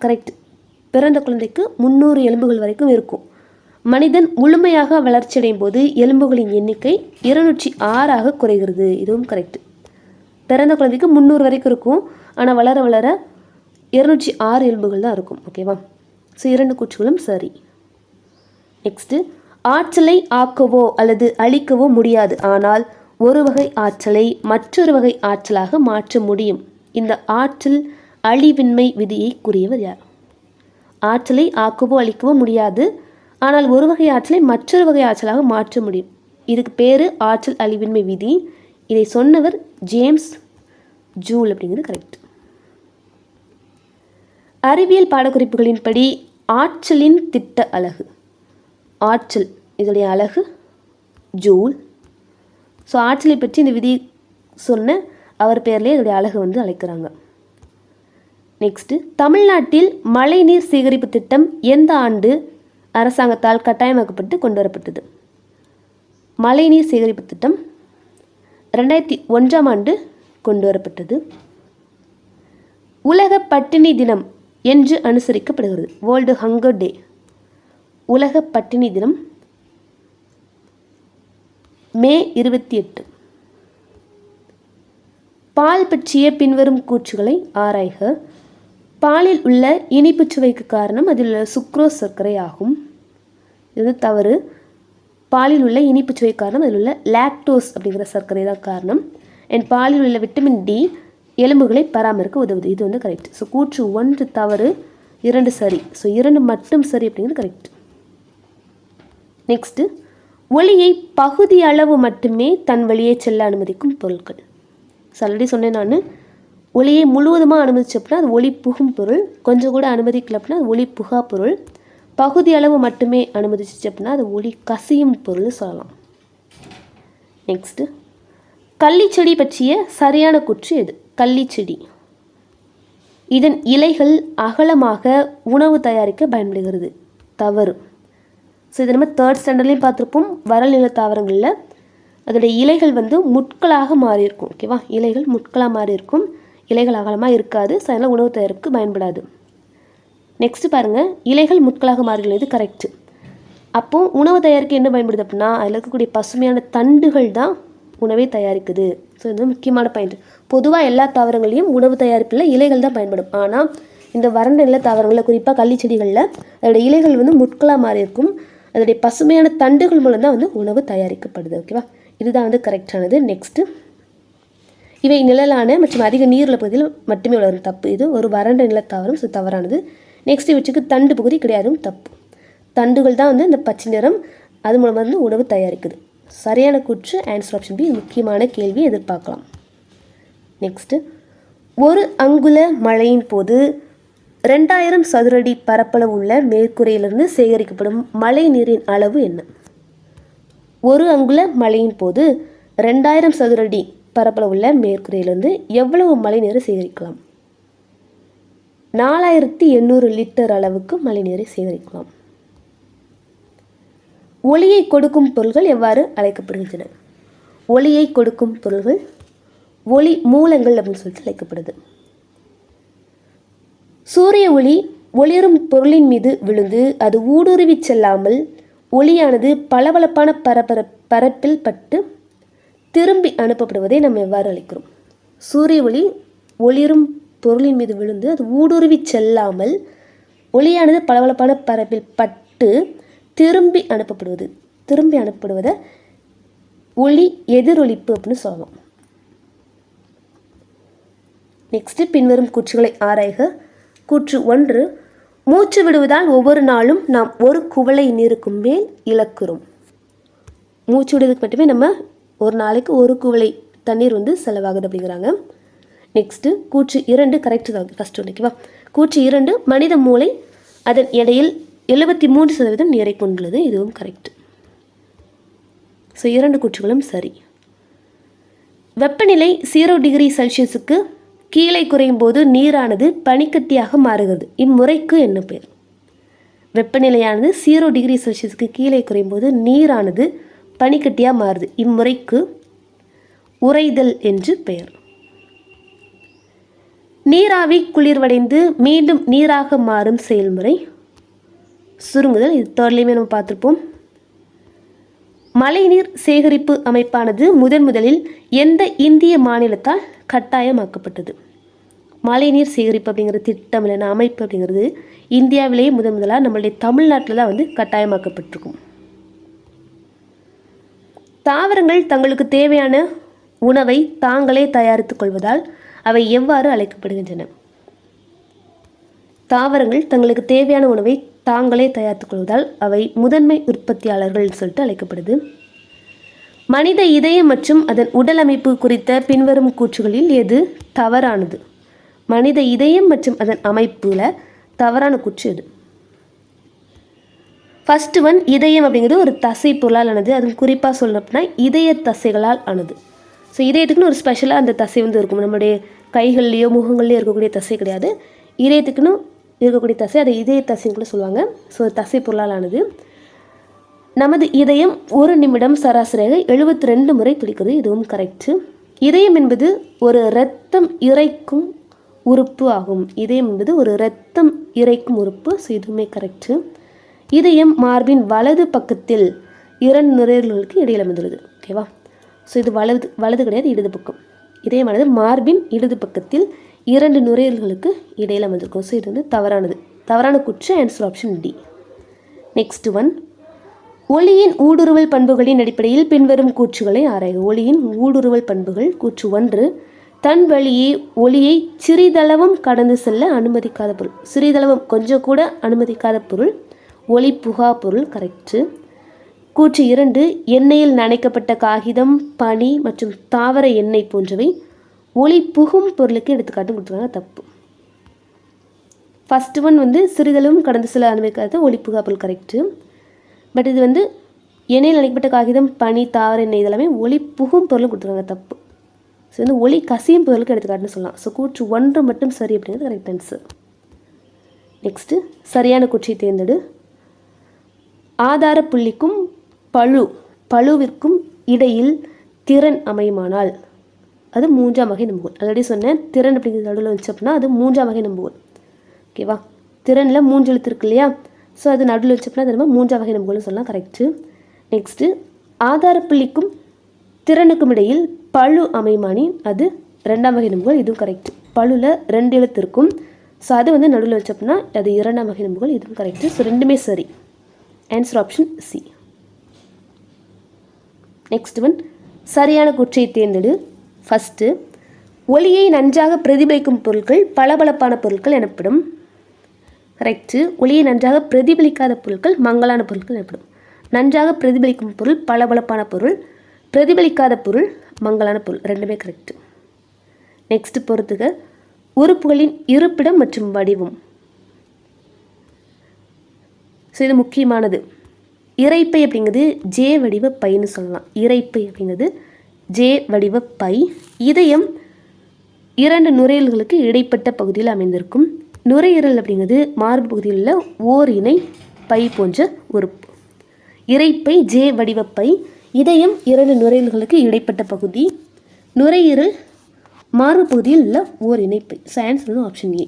கரெக்ட். பிறந்த குழந்தைக்கு 300 எலும்புகள் வரைக்கும் இருக்கும். மனிதன் முழுமையாக வளர்ச்சியடையும் போது எலும்புகளின் எண்ணிக்கை 206 குறைகிறது. இதுவும் கரெக்ட். பிறந்த குழந்தைக்கு 300 வரைக்கும் இருக்கும். ஆனால் வளர வளர 206 எலும்புகள் தான் இருக்கும். ஓகேவா? ஸோ 2 கூற்றுகளும் சரி. நெக்ஸ்ட்டு ஆற்றலை ஆக்கவோ அல்லது அழிக்கவோ முடியாது, ஆனால் ஒரு வகை ஆற்றலை மற்றொரு வகை ஆற்றலாக மாற்ற முடியும். இந்த ஆற்றல் அழிவின்மை விதியை கூறியவர் யார்? ஆற்றலை ஆக்கவோ அழிக்கவோ முடியாது, ஆனால் ஒரு வகை ஆற்றலை மற்றொரு வகை ஆற்றலாக மாற்ற முடியும். இதுக்கு பேர் ஆற்றல் அழிவின்மை விதி. இதை சொன்னவர் ஜேம்ஸ் ஜூல் அப்படிங்கிறது கரெக்ட். அறிவியல் பாடக்குறிப்புகளின்படி ஆற்றலின் திட்ட அலகு, ஆற்றல் இதோடைய அலகு ஜூல். ஸோ ஆற்றலை பற்றி இந்த விதி சொன்ன அவர் பேர்லேயே இதோடைய அலகு வந்து அழைக்கிறாங்க. நெக்ஸ்ட்டு, தமிழ்நாட்டில் மழைநீர் சேகரிப்பு திட்டம் எந்த ஆண்டு அரசாங்கத்தால் கட்டாயமாக்கப்பட்டு கொண்டு வரப்பட்டது? மழைநீர் சேகரிப்பு திட்டம் 2001ஆம் ஆண்டு கொண்டு வரப்பட்டது. உலக பட்டினி தினம் என்று அனுசரிக்கப்படுகிறது. வேர்ல்டு ஹங்கர் டே. உலக பட்டினி தினம் மே 28. பால் பற்றிய பின்வரும் கூற்றுகளை ஆராய்க. பாலில் உள்ள இனிப்பு சுவைக்கு காரணம் அதில் உள்ள சுக்ரோஸ் சர்க்கரை ஆகும். இது தவறு. பாலில் உள்ள இனிப்பு சுவை காரணம் அதில் உள்ள லாக்டோஸ் அப்படிங்கிற சர்க்கரை தான் காரணம். அண்ட் பாலில் உள்ள விட்டமின் டி எலும்புகளை பராமரிக்க உதவுது. இது வந்து கரெக்ட். ஸோ கூற்று 1 தவறு, 2 சரி. ஸோ 2 மட்டும் சரி அப்படிங்கிறது கரெக்ட். நெக்ஸ்ட்டு, ஒளியை பகுதி அளவு மட்டுமே தன் வழியே செல்ல அனுமதிக்கும் பொருட்கள். ஸோ ஆல்ரெடி சொன்னேன் நான், ஒளியை முழுவதுமாக அனுமதிச்சப்பனா அது ஒளி புகும் பொருள், கொஞ்சம் கூட அனுமதிக்கல அப்படின்னா அது ஒளி புகா பொருள், பகுதி அளவு மட்டுமே அனுமதிச்சு அப்படின்னா அது ஒளி கசியும் பொருள் சொல்லலாம். நெக்ஸ்ட்டு, கள்ளிச்செடி பற்றிய சரியான கூற்று எது? கள்ளிச்செடி இதன் இலைகள் அகலமாக உணவு தயாரிக்க பயன்படுகிறது. தவறு. ஸோ இதை நம்ம 3rd ஸ்டாண்டர்ட்லேயும் பார்த்துருப்போம். வறல் நில தாவரங்களில் அதோடைய இலைகள் வந்து முட்களாக மாறி இருக்கும். ஓகேவா? இலைகள் முட்களாக மாறி இருக்கும், இலைகள் அகலமாக இருக்காது. ஸோ அதனால் உணவு தயாரிப்புக்கு பயன்படாது. நெக்ஸ்ட்டு பாருங்கள், இலைகள் முட்களாக மாறிகள். இது கரெக்டு. அப்போது உணவு தயாரிக்க என்ன பயன்படுது அப்படின்னா அதில் இருக்கக்கூடிய பசுமையான தண்டுகள் தான் உணவை தயாரிக்குது. ஸோ இது முக்கியமான பாயிண்ட். பொதுவாக எல்லா தாவரங்களையும் உணவு தயாரிப்பில் இலைகள் தான் பயன்படும். ஆனால் இந்த வறண்ட நில தாவரங்களில் குறிப்பாக கள்ளிச்செடிகளில் அதோடைய இலைகள் வந்து முட்களாக மாறி இருக்கும், அதோடைய பசுமையான தண்டுகள் மூலம் தான் வந்து உணவு தயாரிக்கப்படுது. ஓகேவா? இதுதான் வந்து கரெக்டானது. நெக்ஸ்ட்டு, இவை நிழலான மற்றும் அதிக நீருள்ள பகுதியில் மட்டுமே வளரும். தப்பு. இது ஒரு வறண்ட நிலத்தாவரம். ஸோ தவறானது. நெக்ஸ்ட், இவற்றுக்கு தண்டு பகுதி கிடையாதும். தப்பு. தண்டுகள் தான் வந்து இந்த பச்சை நிறம், அது மூலமாக வந்து உணவு தயாரிக்குது. சரியான கூற்று ஆன்சர் ஆப்ஷன் பி. முக்கியமான கேள்வி எதிர்பார்க்கலாம். நெக்ஸ்ட்டு, ஒரு அங்குல மழையின் போது 2000 சதுரடி பரப்பளவு உள்ள மேற்கூரையிலிருந்து சேகரிக்கப்படும் மழை நீரின் அளவு என்ன? ஒரு அங்குல மழையின் போது 2000 சதுரடி பரப்பளவு உள்ள மேற்கூரையிலிருந்து எவ்வளவு மழை நீரை சேகரிக்கலாம்? 4800 லிட்டர் அளவுக்கு மழை நீரை சேகரிக்கலாம். ஒளியை கொடுக்கும் பொருள்கள் எவ்வாறு அழைக்கப்படுகின்றன? ஒளியை கொடுக்கும் பொருள்கள் ஒளி மூலங்கள் அப்படின்னு சொல்லிட்டு அழைக்கப்படுது. சூரிய ஒளி ஒளிரும் பொருளின் மீது விழுந்து அது ஊடுருவி செல்லாமல் ஒளியானது பளபளப்பான பரப்பில் பட்டு திரும்பி அனுப்பப்படுவதை நம்ம எவ்வாறு அழைக்கிறோம்? சூரிய ஒளி ஒளிரும் பொருளின் மீது விழுந்து அது ஊடுருவி செல்லாமல் ஒளியானது பளபளப்பான பரப்பில் பட்டு திரும்பி அனுப்பப்படுவதை ஒளி எதிரொலிப்பு அப்படின்னு சொல்லலாம். நெக்ஸ்ட்டு, பின்வரும் கூற்றுகளை ஆராய்க. கூற்று 1, மூச்சு விடுவதால் ஒவ்வொரு நாளும் நாம் ஒரு குவளை நீருக்கு மேல் இழக்கிறோம். மூச்சு விடுவதுக்கு மட்டுமே நம்ம ஒரு நாளைக்கு ஒரு குவளை தண்ணீர் வந்து செலவாகுது அப்படிங்கிறாங்க. நெக்ஸ்ட்டு, கூற்று 2 கரெக்டு தான். ஃபஸ்ட் ஓகேவா? கூற்று 2, மனித மூளை அதன் எடையில் 73% நீரை கொண்டுள்ளது. இதுவும் கரெக்ட். ஸோ 2 கூற்றுகளும் சரி. வெப்பநிலை 0 டிகிரி செல்சியஸுக்கு கீழே குறையும் போது நீரானது பனிக்கட்டியாக மாறுகிறது. இம்முறைக்கு என்ன பெயர்? வெப்பநிலையானது 0 டிகிரி செல்சியஸுக்கு கீழே குறையும் போது நீரானது பனிக்கட்டியாக மாறுது. இம்முறைக்கு உறைதல் என்று பெயர். நீராவி குளிர்வடைந்து மீண்டும் நீராக மாறும் செயல்முறை சுருங்குதல். இது 3லேயுமே நம்ம பார்த்துருப்போம். மழைநீர் சேகரிப்பு அமைப்பானது முதலில் எந்த இந்திய மாநிலத்தால் கட்டாயமாக்கப்பட்டது? மழைநீர் சேகரிப்பு அப்படிங்கிற திட்டம் இல்லைன்னா அமைப்பு அப்படிங்கிறது இந்தியாவிலேயே முதலாக நம்மளுடைய தமிழ்நாட்டில் தான் வந்து கட்டாயமாக்கப்பட்டிருக்கும். தாவரங்கள் தங்களுக்கு தேவையான உணவை தாங்களே தயாரித்துக் கொள்வதால் அவை எவ்வாறு அழைக்கப்படுகின்றன? தாவரங்கள் தங்களுக்கு தேவையான உணவை தாங்களே தயாரித்துக் கொள்வதால் அவை முதன்மை உற்பத்தியாளர்கள் சொல்லிட்டு அழைக்கப்படுது. மனித இதயம் மற்றும் அதன் உடல் அமைப்பு குறித்த பின்வரும் கூற்றுகளில் எது தவறானது? மனித இதயம் மற்றும் அதன் அமைப்பில் தவறான கூற்று எது? ஃபர்ஸ்ட் ஒன், இதயம் அப்படிங்கிறது ஒரு தசை பொருளால் ஆனது. அதுவும் குறிப்பாக சொல்லணும் அப்படின்னா இதய தசைகளால் ஆனது. ஸோ இதயத்துக்குன்னு ஒரு ஸ்பெஷலாக அந்த தசை வந்து இருக்கும். நம்மளுடைய கைகள்லேயோ முகங்கள்லேயோ இருக்கக்கூடிய தசை கிடையாது. இதயத்துக்குன்னு இருக்கக்கூடிய தசை அதை இதய தசைன்னு கூட சொல்லுவாங்க. ஸோ தசை பொருளால் ஆனது. நமது இதயம் ஒரு நிமிடம் சராசரியாக 72 முறை துடிக்கிறது. இதுவும் கரெக்டு. இதயம் என்பது ஒரு இரத்தம் இறைக்கும் உறுப்பு ஆகும். இதயம் என்பது ஒரு இரத்தம் இறைக்கும் உறுப்பு. ஸோ இதுவுமே கரெக்டு. இதயம் மார்பின் வலது பக்கத்தில் 2 நுரையீரல்களுக்கு இடையில் அமைந்துள்ளது. ஓகேவா? ஸோ இது வலது கிடையாது, இடது பக்கம். இதயமானது மார்பின் இடது பக்கத்தில் 2 நுரையீரல்களுக்கு இடையில் அமைந்திருக்கும். ஸோ இது வந்து தவறான கூற்று. Answer option D. Next one, ஒளியின் ஊடுருவல் பண்புகளின் அடிப்படையில் பின்வரும் கூற்றுகளை ஆராய்க. ஒளியின் ஊடுருவல் பண்புகள். கூற்று 1, தன் வழியே ஒளியை சிறிதளவும் கடந்து செல்ல அனுமதிக்காத பொருள். சிறிதளவும் கொஞ்சம் கூட அனுமதிக்காத பொருள் ஒளி புகா பொருள். கரெக்டு. கூற்று 2, எண்ணெயில் நனைக்கப்பட்ட காகிதம், பனி மற்றும் தாவர எண்ணெய் போன்றவை ஒளி புகும் பொருளுக்கு எடுத்துக்காட்டு கொடுத்துருக்காங்க. தப்பு. ஃபர்ஸ்ட் ஒன் வந்து சிறிதளவும் கடந்து செல்ல அனுமதிக்காத ஒளி புகா பொருள். கரெக்டு. பட் இது வந்து எண்ணெயில் நனைக்கப்பட்ட காகிதம், பனி, தாவர எண்ணெய் இதெல்லாமே ஒளி புகும் பொருளும் கொடுத்துருக்காங்க. தப்பு. ஸோ வந்து ஒளி கசியும் பொருளுக்கு எடுத்துக்காட்டுன்னு சொல்லலாம். ஸோ கூற்று 1 மட்டும் சரி அப்படிங்கிறது கரெக்ட் ஆன்சர். நெக்ஸ்ட்டு, சரியான கூற்றை தேர்ந்தெடு. ஆதார புள்ளிக்கும் பளுவிற்கும் இடையில் திறன் அமையுமானால் அது 3ஆம் வகை நம்புகோல். ஆல்ரெடி சொன்னேன், திறன் அப்படிங்கிறது நடுவில் வந்துச்சு அப்படின்னா அது 3ஆம் வகை நம்புகோல். ஓகேவா? திறனில் 3 எழுத்து இருக்கு இல்லையா? ஸோ அது நடுவில் வச்சு அப்படின்னா அது நம்ம 3ஆம் வகை நம்புகோல்னு சொல்லலாம். கரெக்டு. நெக்ஸ்ட்டு, ஆதார புள்ளிக்கும் திறனுக்கும் இடையில் பளு அமையுமானின் அது 2ஆம் வகை நம்புகோல். இதுவும் கரெக்டு. பளுவில் 2 எழுத்து இருக்கும். ஸோ அது வந்து நடுவில் வச்சு அப்படின்னா அது 2ஆம் வகை நம்புகோல். இதுவும் கரெக்டு. ஸோ ரெண்டுமே சரி. Answer option C. Next one, சரியான கூற்றை தேர்ந்தெடு. ஃபஸ்ட்டு, ஒளியை நன்றாக பிரதிபலிக்கும் பொருட்கள் பளபளப்பான பொருட்கள் எனப்படும். கரெக்டு. ஒளியை நன்றாக பிரதிபலிக்காத பொருட்கள் மங்கலான பொருட்கள் எனப்படும். நன்றாக பிரதிபலிக்கும் பொருள் பளபளப்பான பொருள், பிரதிபலிக்காத பொருள் மங்கலான பொருள். ரெண்டுமே கரெக்டு. நெக்ஸ்ட் பொறுத்துக, உறுப்புகளின் இருப்பிடம் மற்றும் வடிவம். ஸோ இது முக்கியமானது. இரைப்பை அப்படிங்கிறது ஜே வடிவ பைன்னு சொல்லலாம். இரைப்பை அப்படிங்கிறது ஜே வடிவ பை. இதயம் 2 நுரையீரல்களுக்கு இடைப்பட்ட பகுதியில் அமைந்திருக்கும். நுரையீரல் அப்படிங்கிறது மார்பு பகுதியில் உள்ள ஓர் இணை பை போன்ற உறுப்பு. இரைப்பை ஜே வடிவ பை. இதயம் 2 நுரையீரல்களுக்கு இடைப்பட்ட பகுதி. நுரையீரல் மார்பு பகுதியில் உள்ள ஓர் இணைப்பை. So answer option A.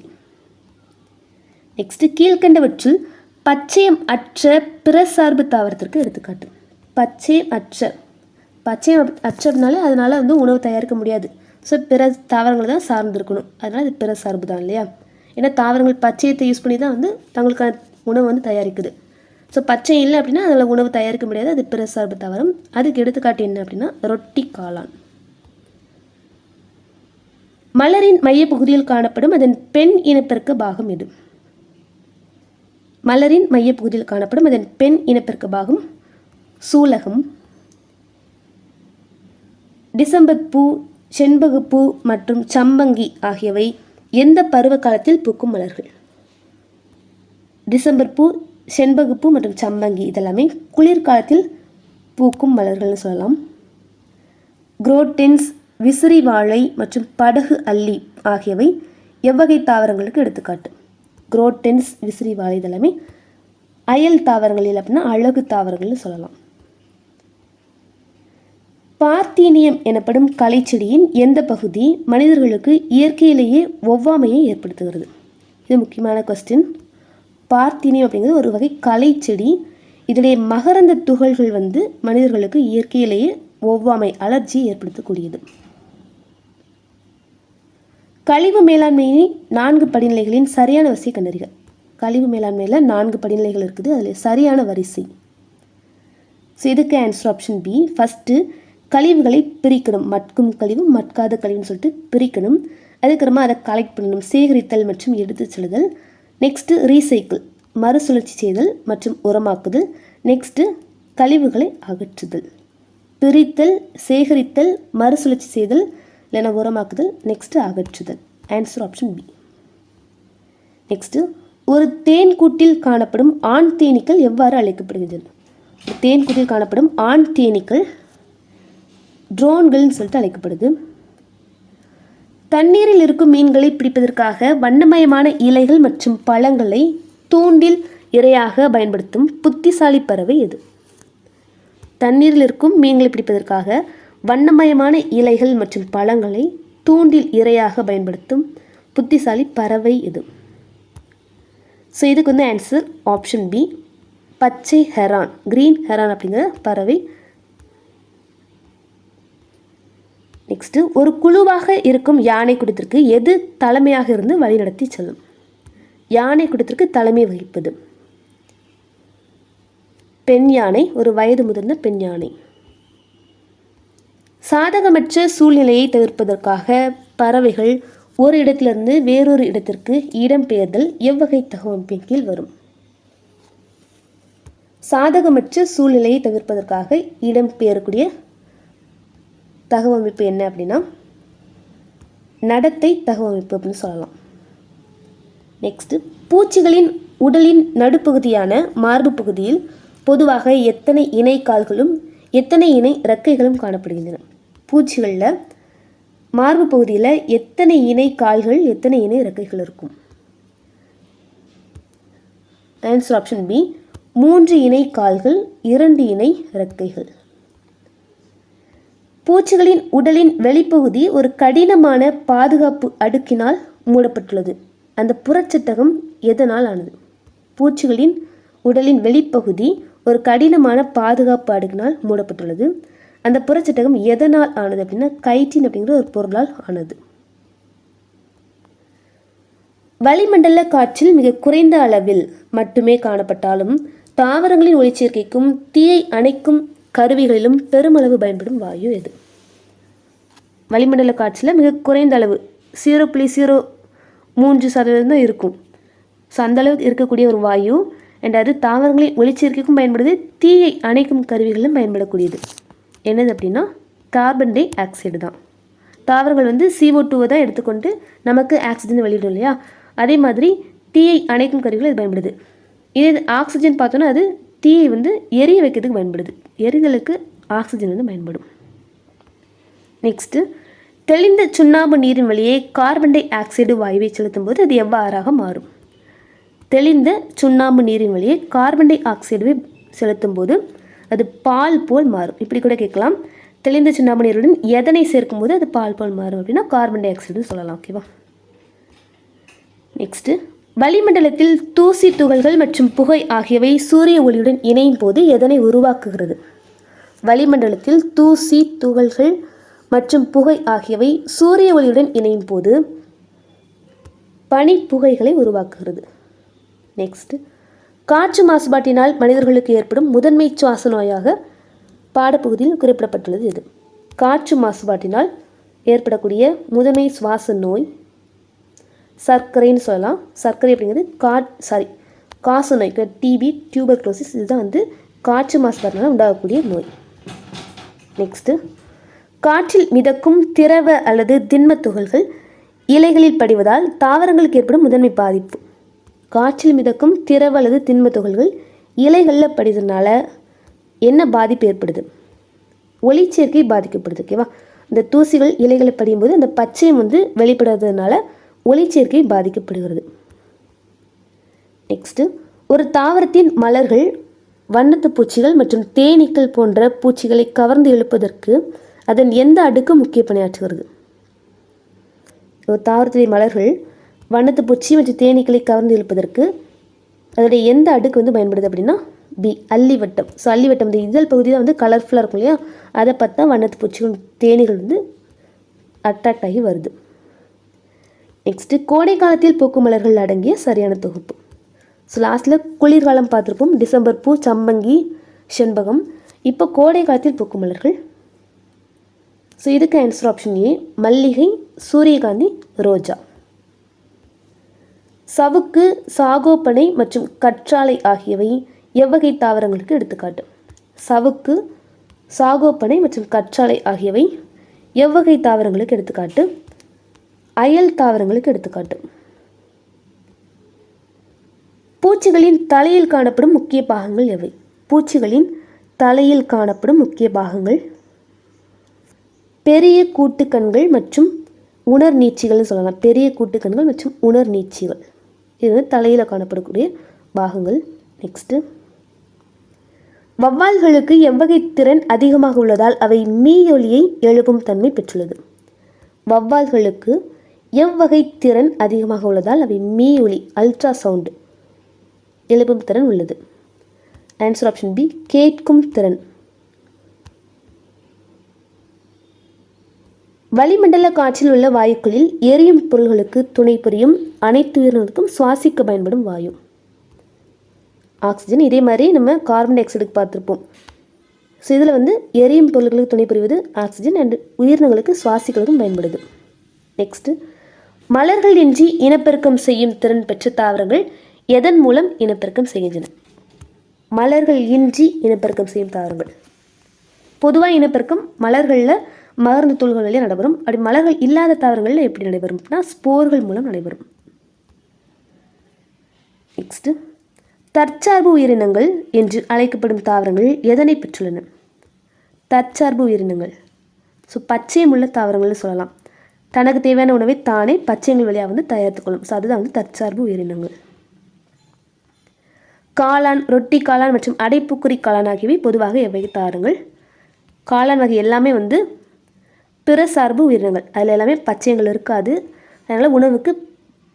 Next, கீழ்கண்டவற்றில் பச்சையம் அற்ற பிற சார்பு தாவரத்திற்கு எடுத்துக்காட்டு. பச்சையம் அற்றனாலே அதனால் வந்து உணவு தயாரிக்க முடியாது. ஸோ பிற தாவரங்களை தான் சார்ந்திருக்கணும். அதனால் அது பிற சார்பு தான் இல்லையா? ஏன்னா தாவரங்கள் பச்சையத்தை யூஸ் பண்ணி தான் வந்து தங்களுக்கான உணவு வந்து தயாரிக்குது. ஸோ பச்சை இல்லை அப்படின்னா அதில் உணவு தயாரிக்க முடியாது. அது பிற சார்பு தாவரம். அதுக்கு எடுத்துக்காட்டு என்ன அப்படின்னா ரொட்டி காளான். மலரின் மையப்பகுதியில் காணப்படும் அதன் பெண் இனப்பெருக்க பாகம் எது? மலரின் மையப்பகுதியில் காணப்படும் அதன் பெண் இனப்பெருக்க பாகம் சூலகம். டிசம்பர் பூ, செண்பகப்பூ மற்றும் சம்பங்கி ஆகியவை எந்த பருவ காலத்தில் பூக்கும் மலர்கள்? டிசம்பர் பூ, செண்பகப்பூ மற்றும் சம்பங்கி இதெல்லாமே குளிர்காலத்தில் பூக்கும் மலர்கள்னு சொல்லலாம். குரோட்டென்ஸ், விசிறி வாழை மற்றும் படகு அல்லி ஆகியவை எவ்வகை தாவரங்களுக்கு எடுத்துக்காட்டு? குரோட்டென்ஸ், விசிறி வாழை இதெல்லாமே அயல் தாவரங்களில் அப்படின்னா அழகு தாவரங்கள்னு சொல்லலாம். பார்த்தீனியம் எனப்படும் கலைச்செடியின் எந்த பகுதி மனிதர்களுக்கு இயற்கையிலேயே ஒவ்வாமையை ஏற்படுத்துகிறது? இது முக்கியமான கொஸ்டின். பார்த்தீனியம் அப்படிங்கிறது ஒரு வகை கலைச்செடி. இதனுடைய மகரந்த துகள்கள் வந்து மனிதர்களுக்கு இயற்கையிலேயே ஒவ்வாமை, அலர்ஜி ஏற்படுத்தக்கூடியது. கழிவு மேலாண்மையின் 4 படிநிலைகளின் சரியான வரிசை கண்டறிக. கழிவு மேலாண்மையில் 4 படிநிலைகள் இருக்குது. அதில் சரியான வரிசை. ஸோ இதுக்கு ஆன்சர் ஆப்ஷன் பி. ஃபஸ்ட்டு, கழிவுகளை பிரிக்கணும். மட்கும் கழிவு, மட்காத கழிவுன்னு சொல்லிட்டு பிரிக்கணும். அதுக்கப்புறமா அதை கலெக்ட் பண்ணணும். சேகரித்தல் மற்றும் எடுத்து செல்லுதல். நெக்ஸ்ட்டு ரீசைக்கிள், மறுசுழற்சி செய்தல் மற்றும் உரமாக்குதல். நெக்ஸ்ட்டு கழிவுகளை அகற்றுதல். பிரித்தல், சேகரித்தல், மறுசுழற்சி செய்தல் இல்லைன்னா உரமாக்குதல், நெக்ஸ்ட்டு அகற்றுதல். Answer option B. நெக்ஸ்ட்டு ஒரு தேன்கூட்டில் காணப்படும் ஆண் தேனீக்கள் எவ்வாறு அழைக்கப்படுகின்றன? தேன்கூட்டில் காணப்படும் ஆண் தேனீக்கள் ட்ரோன்கள்னு சொல்லிட்டு அழைக்கப்படுது. தண்ணீரில் இருக்கும் மீன்களை பிடிப்பதற்காக வண்ணமயமான இலைகள் மற்றும் பழங்களை தூண்டில் இரையாக பயன்படுத்தும் புத்திசாலி பறவை எது? தண்ணீரில் இருக்கும் மீன்களை பிடிப்பதற்காக வண்ணமயமான இலைகள் மற்றும் பழங்களை தூண்டில் இரையாக பயன்படுத்தும் புத்திசாலி பறவை எது? ஸோ இதுக்கு வந்து ஆன்சர் ஆப்ஷன் பி, பச்சை ஹெரான், கிரீன் ஹெரான் அப்படிங்கிற பறவை. நெக்ஸ்ட்டு ஒரு குழுவாக இருக்கும் யானை கூட்டத்திற்கு எது தலைமையாக இருந்து வழிநடத்தி செல்லும்? யானை கூட்டத்திற்கு தலைமை வகிப்பது பெண் யானை, ஒரு வயது முதிர்ந்த பெண் யானை. சாதகமற்ற சூழ்நிலையை தவிர்ப்பதற்காக பறவைகள் ஒரு இடத்திலிருந்து வேறொரு இடத்திற்கு இடம்பெயர்தல் எவ்வகை தகவமைப்பின் கீழ் வரும்? சாதகமற்ற சூழ்நிலையை தவிர்ப்பதற்காக இடம்பெயரக்கூடிய தகவமைப்பு என்ன அப்படின்னா நடத்தை தகவமைப்பு அப்படின்னு சொல்லலாம். நெக்ஸ்ட்டு பூச்சிகளின் உடலின் நடுப்பகுதியான மார்பு பகுதியில் பொதுவாக எத்தனை இணை கால்களும் எத்தனை இணை இறக்கைகளும் காணப்படுகின்றன? பூச்சிகளில் மார்பு பகுதியில் எத்தனை இணை கால்கள் எத்தனை இணை இறக்கைகள் இருக்கும்? ஆன்சர் ஆப்ஷன் பி, 3 இணை கால்கள் 2 இணை இறக்கைகள். பூச்சிகளின் உடலின் வெளிப்பகுதி ஒரு கடினமான பாதுகாப்பு அடுக்கினால் மூடப்பட்டுள்ளது. அந்த புறச்சட்டகம் எதனால் ஆனது? பூச்சிகளின் உடலின் வெளிப்பகுதி ஒரு கடினமான பாதுகாப்பு அடுக்கினால் மூடப்பட்டுள்ளது. அந்த புறச்சட்டகம் எதனால் ஆனது அப்படின்னா கைட்டின் அப்படிங்கிற ஒரு பொருளால் ஆனது. வளிமண்டல காற்றில் மிக குறைந்த அளவில் மட்டுமே காணப்பட்டாலும் தாவரங்களின் ஒளிச்சேர்க்கைக்கும் தீயை அணைக்கும் கருவிகளிலும் பெருமளவு பயன்படும் வாயு எது? வளிமண்டல காற்றில் மிக குறைந்த அளவு 0.03% தான் இருக்கும். ஸோ அந்தளவுக்கு இருக்கக்கூடிய ஒரு வாயு. அண்ட் அது தாவரங்களின் ஒளிச்சேர்க்கைக்கும் பயன்படுது, தீயை அணைக்கும் கருவிகளிலும் பயன்படக்கூடியது. என்னது அப்படின்னா கார்பன் டை ஆக்சைடு தான். தாவரங்கள் வந்து CO2 தான் எடுத்துக்கொண்டு நமக்கு ஆக்சிஜன் வெளியிடும் இல்லையா, அதே மாதிரி தீயை அணைக்கும் கருவிகள் இது பயன்படுது. இதே ஆக்சிஜன் பார்த்தோன்னா அது தீயை வந்து எரிய வைக்கிறதுக்கு பயன்படுது. எரிதலுக்கு ஆக்சிஜன் வந்து பயன்படும். நெக்ஸ்ட்டு தெளிந்த சுண்ணாம்பு நீரின் வழியே கார்பன் டை ஆக்சைடு வாயுவை செலுத்தும் போது அது எவ்வாறாக மாறும்? தெளிந்த சுண்ணாம்பு நீரின் வழியே கார்பன் டை ஆக்சைடுவை செலுத்தும் போது அது பால் போல் மாறும். இப்படி கூட கேட்கலாம், தெளிந்த சுண்ணாம்பு நீருடன் எதனை சேர்க்கும் போது அது பால் போல் மாறும் அப்படின்னா கார்பன் டை ஆக்சைடுன்னு சொல்லலாம். ஓகேவா? நெக்ஸ்ட்டு வளிமண்டலத்தில் தூசி துகள்கள் மற்றும் புகை ஆகியவை சூரிய ஒளியுடன் இணையும் போது எதனை உருவாக்குகிறது? வளிமண்டலத்தில் தூசி துகள்கள் மற்றும் புகை ஆகியவை சூரிய ஒளியுடன் இணையும் போது பனிப்புகைகளை உருவாக்குகிறது. நெக்ஸ்ட்டு காற்று மாசுபாட்டினால் மனிதர்களுக்கு ஏற்படும் முதன்மை சுவாச நோயாக பாடப்பகுதியில் குறிப்பிடப்பட்டுள்ளது எது? காற்று மாசுபாட்டினால் ஏற்படக்கூடிய முதன்மை சுவாச நோய் சர்க்கரைன்னு சொல்லலாம். சர்க்கரை அப்படிங்கிறது காச நோய், டிபி, டியூபர்குலோசிஸ், இதுதான் வந்து காற்று மாசுபாட்டினால் உண்டாகக்கூடிய நோய். நெக்ஸ்ட்டு காற்றில் மிதக்கும் திரவ அல்லது திண்ம துகள்கள் இலைகளில் படிவதால் தாவரங்களுக்கு ஏற்படும் முதன்மை பாதிப்பு. காற்றில் மிதக்கும் திரவ அல்லது திண்ம துகள்கள் இலைகளில் படிவதனால என்ன பாதிப்பு ஏற்படுது? ஒளிச்சேர்க்கை பாதிக்கப்படுது. ஓகேவா? இந்த தூசிகள் இலைகளில் படியும் போது அந்த பச்சையம் வந்து வெளிப்படுறதுனால ஒளிச்சேர்க்கை பாதிக்கப்படுகிறது. நெக்ஸ்ட்டு ஒரு தாவரத்தின் மலர்கள் வண்ணத்து பூச்சிகள் மற்றும் தேனீக்கள் போன்ற பூச்சிகளை கவர்ந்து இழுப்பதற்கு அதன் எந்த அடுக்கு முக்கிய பணியாற்றுகிறது? ஒரு தாவரத்தின் மலர்கள் வண்ணத்து பூச்சி மற்றும் தேனீக்களை கவர்ந்து இழுப்பதற்கு அதோடைய எந்த அடுக்கு வந்து பயன்படுது அப்படின்னா பி, அல்லிவட்டம். ஸோ அல்லிவட்டம் இந்த இதழ் பகுதி தான் வந்து கலர்ஃபுல்லாக இருக்கும் இல்லையா, அதை பார்த்தா வண்ணத்து பூச்சிகள் தேனீகள் வந்து அட்ராக்ட் ஆகி வருது. நெக்ஸ்ட்டு கோடை காலத்தில் பூக்கும் மலர்கள் அடங்கிய சரியான தொகுப்பு. ஸோ லாஸ்ட்டில் குளிர்காலம் பார்த்துருப்போம், டிசம்பர் பூ, சம்பங்கி, செண்பகம். இப்போ கோடை காலத்தில் பூக்கும் மலர்கள். ஸோ இதுக்கு ஆன்சர் ஆப்ஷன் ஏ, மல்லிகை, சூரியகாந்தி, ரோஜா. சவுக்கு, சாகோப்பனை மற்றும் கற்றாழை ஆகியவை எவ்வகை தாவரங்களுக்கு எடுத்துக்காட்டு? சவுக்கு, சாகோப்பனை மற்றும் கற்றாழை ஆகியவை எவ்வகை தாவரங்களுக்கு எடுத்துக்காட்டு? அயல் தாவரங்களுக்கு எடுத்துக்காட்டு. பூச்சிகளின் தலையில் காணப்படும் முக்கிய பாகங்கள் எவை? பூச்சிகளின் தலையில் காணப்படும் முக்கிய பாகங்கள் பெரிய கூட்டுக்கண்கள் மற்றும் உணர் நீட்சிகள்னு சொல்லலாம். பெரிய கூட்டுக்கண்கள் மற்றும் உணர் நீட்சிகள் இது தலையில் காணப்படக்கூடிய பாகங்கள். நெக்ஸ்ட்டு, வௌவால்களுக்கு எவ்வகை திறன் அதிகமாக உள்ளதால் அவை மீயொலியை எழுப்பும் தன்மை பெற்றுள்ளது? வௌவால்களுக்கு எவ்வகை திறன் அதிகமாக உள்ளதால் அவை மீயொலி அல்ட்ரா சவுண்டு எழுப்பும் திறன் உள்ளது? ஆன்சர் ஆப்ஷன் பி, கேட்கும் திறன். வளிமண்டல காற்றில் உள்ள வாயுக்களில் எரியும் பொருள்களுக்கு துணை புரியும் அனைத்து உயிரினங்களுக்கும் சுவாசிக்க பயன்படும் வாயு ஆக்சிஜன். இதே மாதிரி நம்ம கார்பன் டை ஆக்சைடுக்கு பார்த்துருப்போம். ஸோ இதில் எரியும் பொருள்களுக்கு துணை புரிவது ஆக்சிஜன் அண்ட் உயிரினங்களுக்கு சுவாசிக்கிறதுக்கும் பயன்படுது. நெக்ஸ்ட்டு, மலர்கள் இன்றி இனப்பெருக்கம் செய்யும் திறன் பெற்ற தாவரங்கள் எதன் மூலம் இனப்பெருக்கம் செய்கின்றன? மலர்கள் இன்றி இனப்பெருக்கம் செய்யும் தாவரங்கள். பொதுவாக இனப்பெருக்கம் மலர்களில் மகரந்த தூள்கள் வழியாக நடைபெறும். அப்படி மலர்கள் இல்லாத தாவரங்களில் எப்படி நடைபெறும்? ஸ்போர்கள் மூலம் நடைபெறும். நெக்ஸ்ட்டு, தற்சார்பு உயிரினங்கள் என்று அழைக்கப்படும் தாவரங்கள் எதனை பெற்றுள்ளன? தற்சார்பு உயிரினங்கள். ஸோ பச்சையமுள்ள தாவரங்கள்னு சொல்லலாம். தனக்கு தேவையான உணவை தானே பச்சையங்கள் வழியாக தயாரித்துக்கொள்ளும். ஸோ அதுதான் தற்சார்பு உயிரினங்கள். காளான், ரொட்டி காளான் மற்றும் அடைப்புக்குறி காளான் ஆகியவை பொதுவாக எவ்வகை தாவரங்கள்? காளான் வகை எல்லாமே பிற சார்பு உயிரினங்கள். அதில் எல்லாமே பச்சையங்கள் இருக்காது. அதனால் உணவுக்கு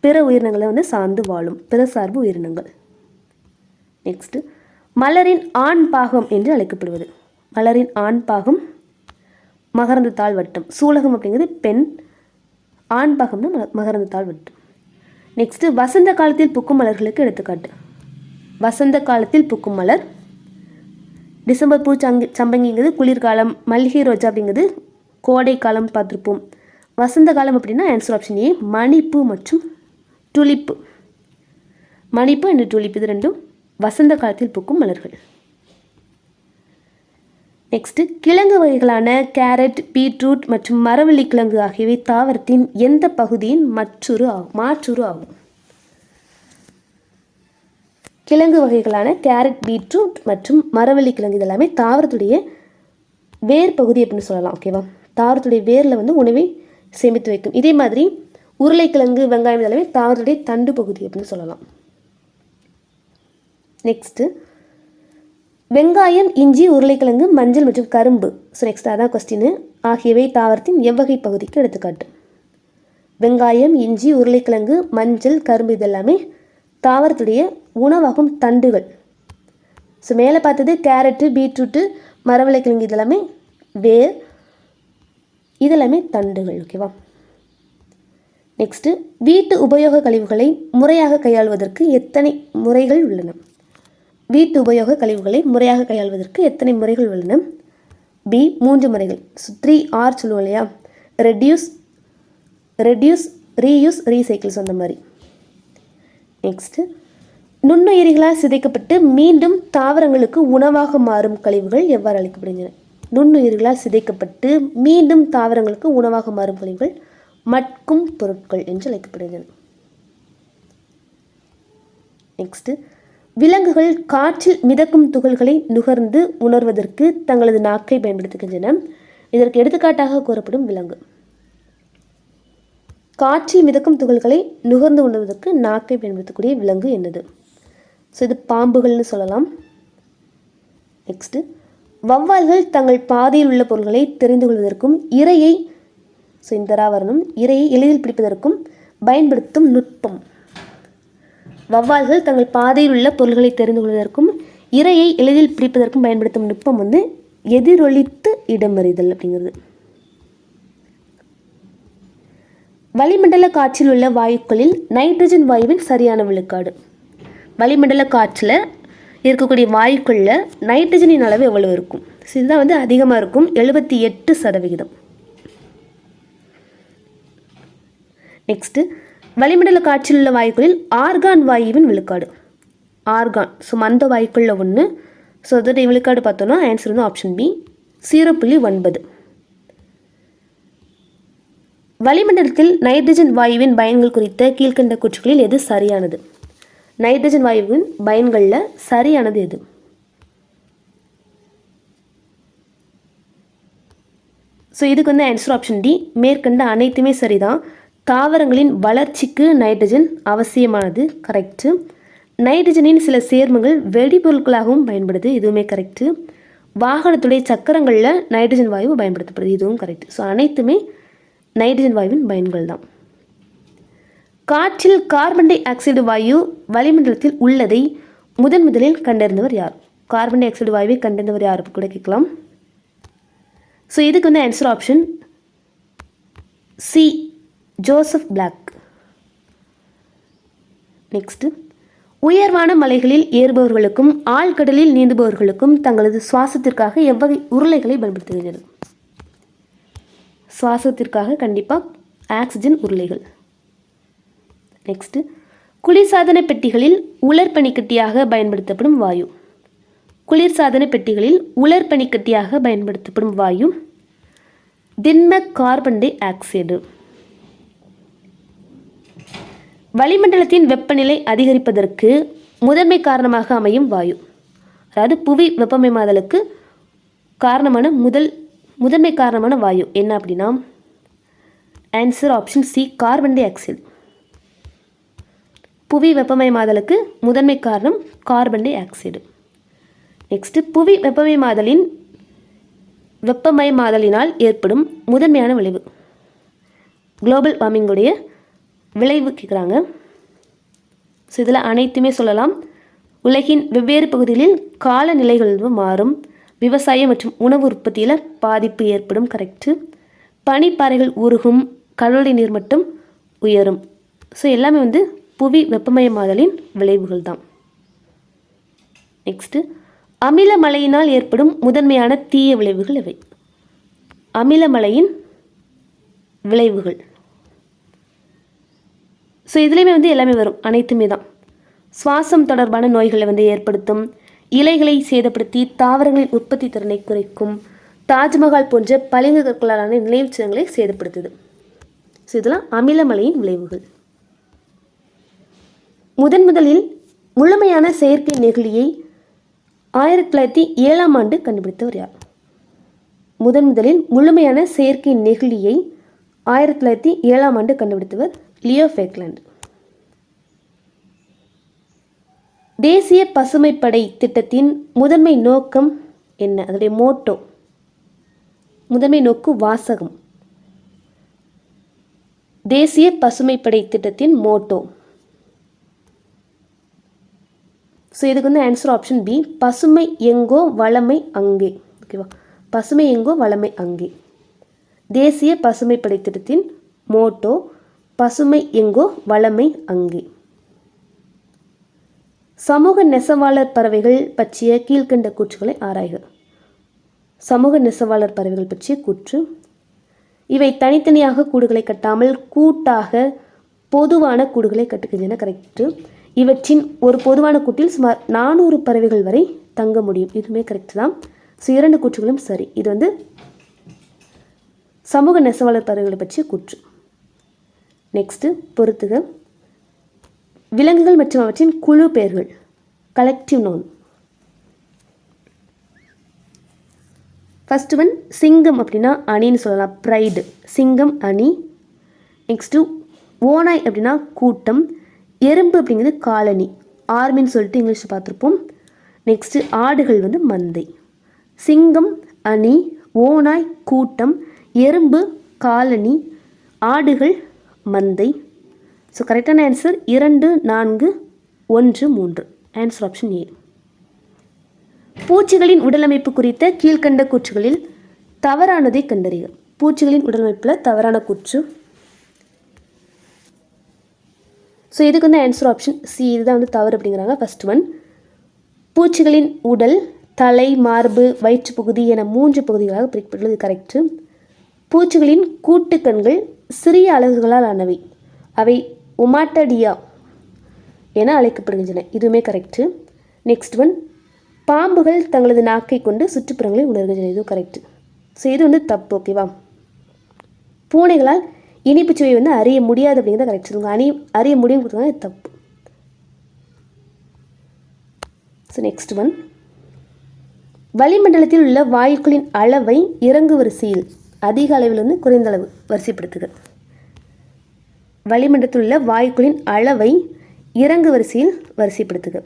பிற உயிரினங்களை சார்ந்து வாழும் பிற சார்பு உயிரினங்கள். நெக்ஸ்ட்டு, மலரின் ஆண் பாகம் என்று அழைக்கப்படுவது? மலரின் ஆண் பாகம் மகரந்த தாள் வட்டம். சூலகம் அப்படிங்கிறது பெண், ஆண் பாகம்னா மகரந்த தாள் வட்டம். நெக்ஸ்ட்டு, வசந்த காலத்தில் பூக்கும் மலர்களுக்கு எடுத்துக்காட்டு? வசந்த காலத்தில் பூக்கும் மலர் டிசம்பர் பூ சம்பங்கிங்கிறது குளிர்காலம், மல்லிகை ரோஜா அப்படிங்கிறது கோடை காலம் பார்த்துருப்போம். வசந்த காலம் அப்படின்னா ஆன்சர் ஆப்ஷன் ஏ, மணிப்பூ மற்றும் துளிப்பு. மணிப்பூ அண்ட் துளிப்பு இது ரெண்டும் வசந்த காலத்தில் பூக்கும் மலர்கள். நெக்ஸ்ட்டு, கிழங்கு வகைகளான கேரட், பீட்ரூட் மற்றும் மரவள்ளி கிழங்கு ஆகியவை தாவரத்தின் எந்த பகுதியின் மாற்றுரு ஆகும்? கிழங்கு வகைகளான கேரட், பீட்ரூட் மற்றும் மரவள்ளி கிழங்கு இதெல்லாமே தாவரத்துடைய வேர் பகுதி அப்படின்னு சொல்லலாம். ஓகேவா? தாவரத்துடைய வேரில் உணவை சேமித்து வைக்கும். இதே மாதிரி உருளைக்கிழங்கு, வெங்காயம் இதெல்லாமே தாவரத்துடைய தண்டு பகுதி அப்படின்னு சொல்லலாம். நெக்ஸ்ட்டு, வெங்காயம், இஞ்சி, உருளைக்கிழங்கு, மஞ்சள் மற்றும் கரும்பு. ஸோ நெக்ஸ்ட் அதான் கொஸ்டின். ஆகியவை தாவரத்தின் எவ்வகை பகுதிக்கு எடுத்துக்காட்டு? வெங்காயம், இஞ்சி, உருளைக்கிழங்கு, மஞ்சள், கரும்பு இதெல்லாமே தாவரத்துடைய உணவாகும் தண்டுகள். ஸோ மேலே பார்த்தது கேரட்டு, பீட்ரூட்டு, மரவள்ளிக்கிழங்கு இதெல்லாமே வேர், இதெல்லாமே தண்டுகள். ஓகேவா? நெக்ஸ்ட்டு, வீட்டு உபயோக கழிவுகளை முறையாக கையாளுவதற்கு எத்தனை முறைகள் உள்ளன? வீட்டு உபயோக கழிவுகளை முறையாக கையாள்வதற்கு எத்தனை முறைகள் உள்ளன? பி, 3 முறைகள். 3R சொல்லுவோம் இல்லையா? ரெடியூஸ், ரீயூஸ், ரீசைக்கிள்ஸ் அந்த மாதிரி. நெக்ஸ்ட்டு, நுண்ணுயிரிகளால் சிதைக்கப்பட்டு மீண்டும் தாவரங்களுக்கு உணவாக மாறும் கழிவுகள் எவ்வாறு அழைக்கப்படுகின்றன? நுண்ணுயிர்களால் சிதைக்கப்பட்டு மீண்டும் தாவரங்களுக்கு உணவாக மாறும் கழிவுகள் மட்கும் பொருட்கள் என்று அழைக்கப்படுகின்றன. நெக்ஸ்ட்டு, விலங்குகள் காற்றில் மிதக்கும் துகள்களை நுகர்ந்து உணர்வதற்கு தங்களது நாக்கை பயன்படுத்துகின்றன. இதற்கு எடுத்துக்காட்டாக கூறப்படும் விலங்கு. காற்றில் மிதக்கும் துகள்களை நுகர்ந்து உணர்வதற்கு நாக்கை பயன்படுத்தக்கூடிய விலங்கு என்னது? ஸோ இது பாம்புகள்னு சொல்லலாம். நெக்ஸ்ட்டு, வௌவால்கள் தங்கள் பாதையில் உள்ள பொருள்களை தெரிந்து கொள்வதற்கும் இரையை இரையை எளிதில் பிடிப்பதற்கும் பயன்படுத்தும் நுட்பம். வௌவால்கள் தங்கள் பாதையில் உள்ள பொருள்களை தெரிந்து கொள்வதற்கும் இரையை எளிதில் பிடிப்பதற்கும் பயன்படுத்தும் நுட்பம் எதிரொலித்து இடமறிதல் அப்படிங்கிறது. வளிமண்டல காற்றில் உள்ள வாயுக்களில் நைட்ரஜன் வாயுவின் சரியான விழுக்காடு. வளிமண்டல காற்றில் இருக்கக்கூடிய வாயுக்களில் நைட்ரஜனின் அளவு எவ்வளவு இருக்கும்? இதுதான் அதிகமாக இருக்கும், 78%. நெக்ஸ்ட்டு, வளிமண்டல காற்றில் உள்ள வாயுக்களில் ஆர்கான் வாயுவின் விழுக்காடு. ஆர்கான் ஸோ மந்த வாயுக்களில் ஒன்று. ஸோ அதோடைய விழுக்காடு பார்த்தோன்னா ஆன்சர் வந்து ஆப்ஷன் பி 0.9. வளிமண்டலத்தில் நைட்ரஜன் வாயுவின் பயன்கள் குறித்த கீழ்கண்ட கூற்றுகளில் எது சரியானது? நைட்ரஜன் வாயுவின் பயன்களில் சரியானது எது? ஸோ இதுக்கு வந்து ஆன்சர் ஆப்ஷன் டி மேற்கண்ட அனைத்துமே சரிதான். தாவரங்களின் வளர்ச்சிக்கு நைட்ரஜன் அவசியமானது, கரெக்டு. நைட்ரஜனின் சில சேர்மங்கள் வெடிபொருட்களாகவும் பயன்படுது, இதுவுமே கரெக்டு. வாகனத்துடைய சக்கரங்களில் நைட்ரஜன் வாயு பயன்படுத்தப்படுது, இதுவும் கரெக்டு. ஸோ அனைத்துமே நைட்ரஜன் வாயுவின் பயன்கள் தான். காற்றில் கார்பன் டை ஆக்சைடு வாயு வளிமண்டலத்தில் உள்ளதை முதலில் கண்டறிந்தவர் யார்? கார்பன் டை ஆக்சைடு வாயுவை கண்டறிந்தவர் யார் கூட கேட்கலாம். ஸோ இதுக்கு வந்து answer option C Joseph Black. Next, உயர்வான மலைகளில் ஏறுபவர்களுக்கும் ஆழ்கடலில் நீந்துபவர்களுக்கும் தங்களது சுவாசத்திற்காக எவ்வகை உருளைகளை பயன்படுத்துகின்றனர்? சுவாசத்திற்காக கண்டிப்பாக ஆக்சிஜன் உருளைகள். நெக்ஸ்ட்டு, குளிர்சாதன பெட்டிகளில் உலர்பனிக்கட்டியாக பயன்படுத்தப்படும் வாயு. குளிர்சாதன பெட்டிகளில் உலர்பனிக்கட்டியாக பயன்படுத்தப்படும் வாயு திண்ம கார்பன் டை ஆக்சைடு. வளிமண்டலத்தின் வெப்பநிலை அதிகரிப்பதற்கு முதன்மை காரணமாக அமையும் வாயு, அதாவது புவி வெப்பமயமாதலுக்கு காரணமான முதன்மை காரணமான வாயு என்ன அப்படின்னா answer option C carbon di oxide. புவி வெப்பமயமாதலுக்கு முதன்மை காரணம் கார்பன் டை ஆக்சைடு. நெக்ஸ்ட்டு, புவி வெப்பமயமாதலினால் ஏற்படும் முதன்மையான விளைவு, குளோபல் வார்மிங்குடைய விளைவு கேட்குறாங்க. ஸோ இதில் அனைத்துமே சொல்லலாம். உலகின் வெவ்வேறு பகுதிகளில் காலநிலைகள் மாறும், விவசாயம் மற்றும் உணவு உற்பத்தியில் பாதிப்பு ஏற்படும், கரெக்டு. பனிப்பாறைகள் உருகும், கடலுடைய நீர்மட்டம் உயரும். ஸோ எல்லாமே வந்து புவி வெப்பமயமாதலின் விளைவுகள் தான். நெக்ஸ்ட்டு, அமில மழையினால் ஏற்படும் முதன்மையான தீய விளைவுகள் எவை? அமில மழையின் விளைவுகள். ஸோ இதுலேயுமே வந்து எல்லாமே வரும், அனைத்துமே தான். சுவாசம் தொடர்பான நோய்களை வந்து ஏற்படுத்தும், இலைகளை சேதப்படுத்தி தாவரங்களின் உற்பத்தி திறனை குறைக்கும், தாஜ்மஹால் போன்ற பளிங்கு கற்களாலான நினைவுச் சின்னங்களை சேதப்படுத்துது. ஸோ இதெல்லாம் அமில மழையின் விளைவுகள். முதலில் முழுமையான செயற்கை நெகிழியை 1907ஆம் ஆண்டு கண்டுபிடித்தவர் யார்? முதலில் முழுமையான செயற்கை நெகிழியை 1907ஆம் ஆண்டு கண்டுபிடித்தவர் லியோ ஃபேக்லாண்ட். தேசிய பசுமைப்படை திட்டத்தின் முதன்மை நோக்கம் என்ன? அதனுடைய மோட்டோ, முதன்மை நோக்கு வாசகம். தேசிய பசுமைப்படை திட்டத்தின் மோட்டோ. ஸோ இதுக்கு வந்து ஆன்சர் ஆப்ஷன் பி பசுமை எங்கோ வளமை அங்கே. ஓகேவா, பசுமை எங்கோ வளமை அங்கே. தேசிய பசுமைப்படை திட்டத்தின் மோட்டோ பசுமை எங்கோ வளமை அங்கே. சமூக நெசவாளர் பறவைகள் பற்றிய கீழ்கண்ட கூற்றுகளை ஆராய்க. சமூக நெசவாளர் பறவைகள் பற்றிய கூற்று, இவை தனித்தனியாக கூடுகளை கட்டாமல் கூட்டாக பொதுவான கூடுகளை கட்டுகின்றன, கரெக்டு. இவற்றின் ஒரு பொதுவான கூட்டில் சுமார் 400 பறவைகள் வரை தங்க முடியும், இதுவுமே கரெக்டு தான். ஸோ 2 கூற்றுகளும் சரி. இது வந்து சமூக நெசவாளர் பறவைகளை பற்றிய கூற்று. நெக்ஸ்ட்டு பொறுத்துக, விலங்குகள் மற்றும் அவற்றின் குழு பெயர்கள், கலெக்டிவ் நவுன். ஃபர்ஸ்ட் ஒன் சிங்கம் அப்படின்னா அணின்னு சொல்லலாம், ப்ரைடு, சிங்கம் அணி. நெக்ஸ்ட்டு ஓநாய் அப்படின்னா கூட்டம், எறும்பு அப்படிங்கிறது காலனி, ஆர்மின்னு சொல்லிட்டு இங்கிலீஷில் பார்த்துருப்போம். நெக்ஸ்ட்டு ஆடுகள் வந்து மந்தை. சிங்கம் அணி, ஓநாய் கூட்டம், எறும்பு காலனி, ஆடுகள் மந்தை. ஸோ கரெக்டான ஆன்சர் 2, 4, 1, 3. ஆன்சர் ஆப்ஷன் ஏ. பூச்சிகளின் உடலமைப்பு குறித்த கீழ்கண்ட கூற்றுகளில் தவறானதை கண்டறிக. பூச்சிகளின் உடலமைப்பில் தவறான கூற்று. ஸோ இதுக்கு வந்து ஆன்சர் ஆப்ஷன் சி, இதுதான் வந்து தவறு அப்படிங்கிறாங்க. ஃபர்ஸ்ட் ஒன், பூச்சிகளின் உடல் தலை, மார்பு, வயிற்றுப்பகுதி என 3 பகுதிகளாக பிரிக்கப்பட்டுள்ளது, கரெக்டு. பூச்சிகளின் கூட்டுக்கண்கள் சிறிய அலகுகளால் ஆனவை, அவை ஒமாட்டடியா என அழைக்கப்படுகின்றன. இதுவுமே கரெக்டு. நெக்ஸ்ட் ஒன், பாம்புகள் தங்களது நாக்கை கொண்டு சுற்றுப்புறங்களை உணர்கின்றன. இதுவும் கரெக்டு. ஸோ இது வந்து தப்பு. ஓகேவா? பூனைகளால் இனிப்பு சுவை வந்து அறிய முடியாது அப்படிங்கிறத கரெக்ட். உங்கள் அறிய முடியும் கொடுத்தாங்க, இது தப்பு. ஸோ நெக்ஸ்ட் ஒன், வளிமண்டலத்தில் உள்ள வாயுக்களின் அளவை இறங்கு வரிசையில் அதிக அளவில் வந்து குறைந்த அளவு வரிசைப்படுத்துக. வளிமண்டலத்தில் உள்ள வாயுக்களின் அளவை இறங்கு வரிசையில் வரிசைப்படுத்துக.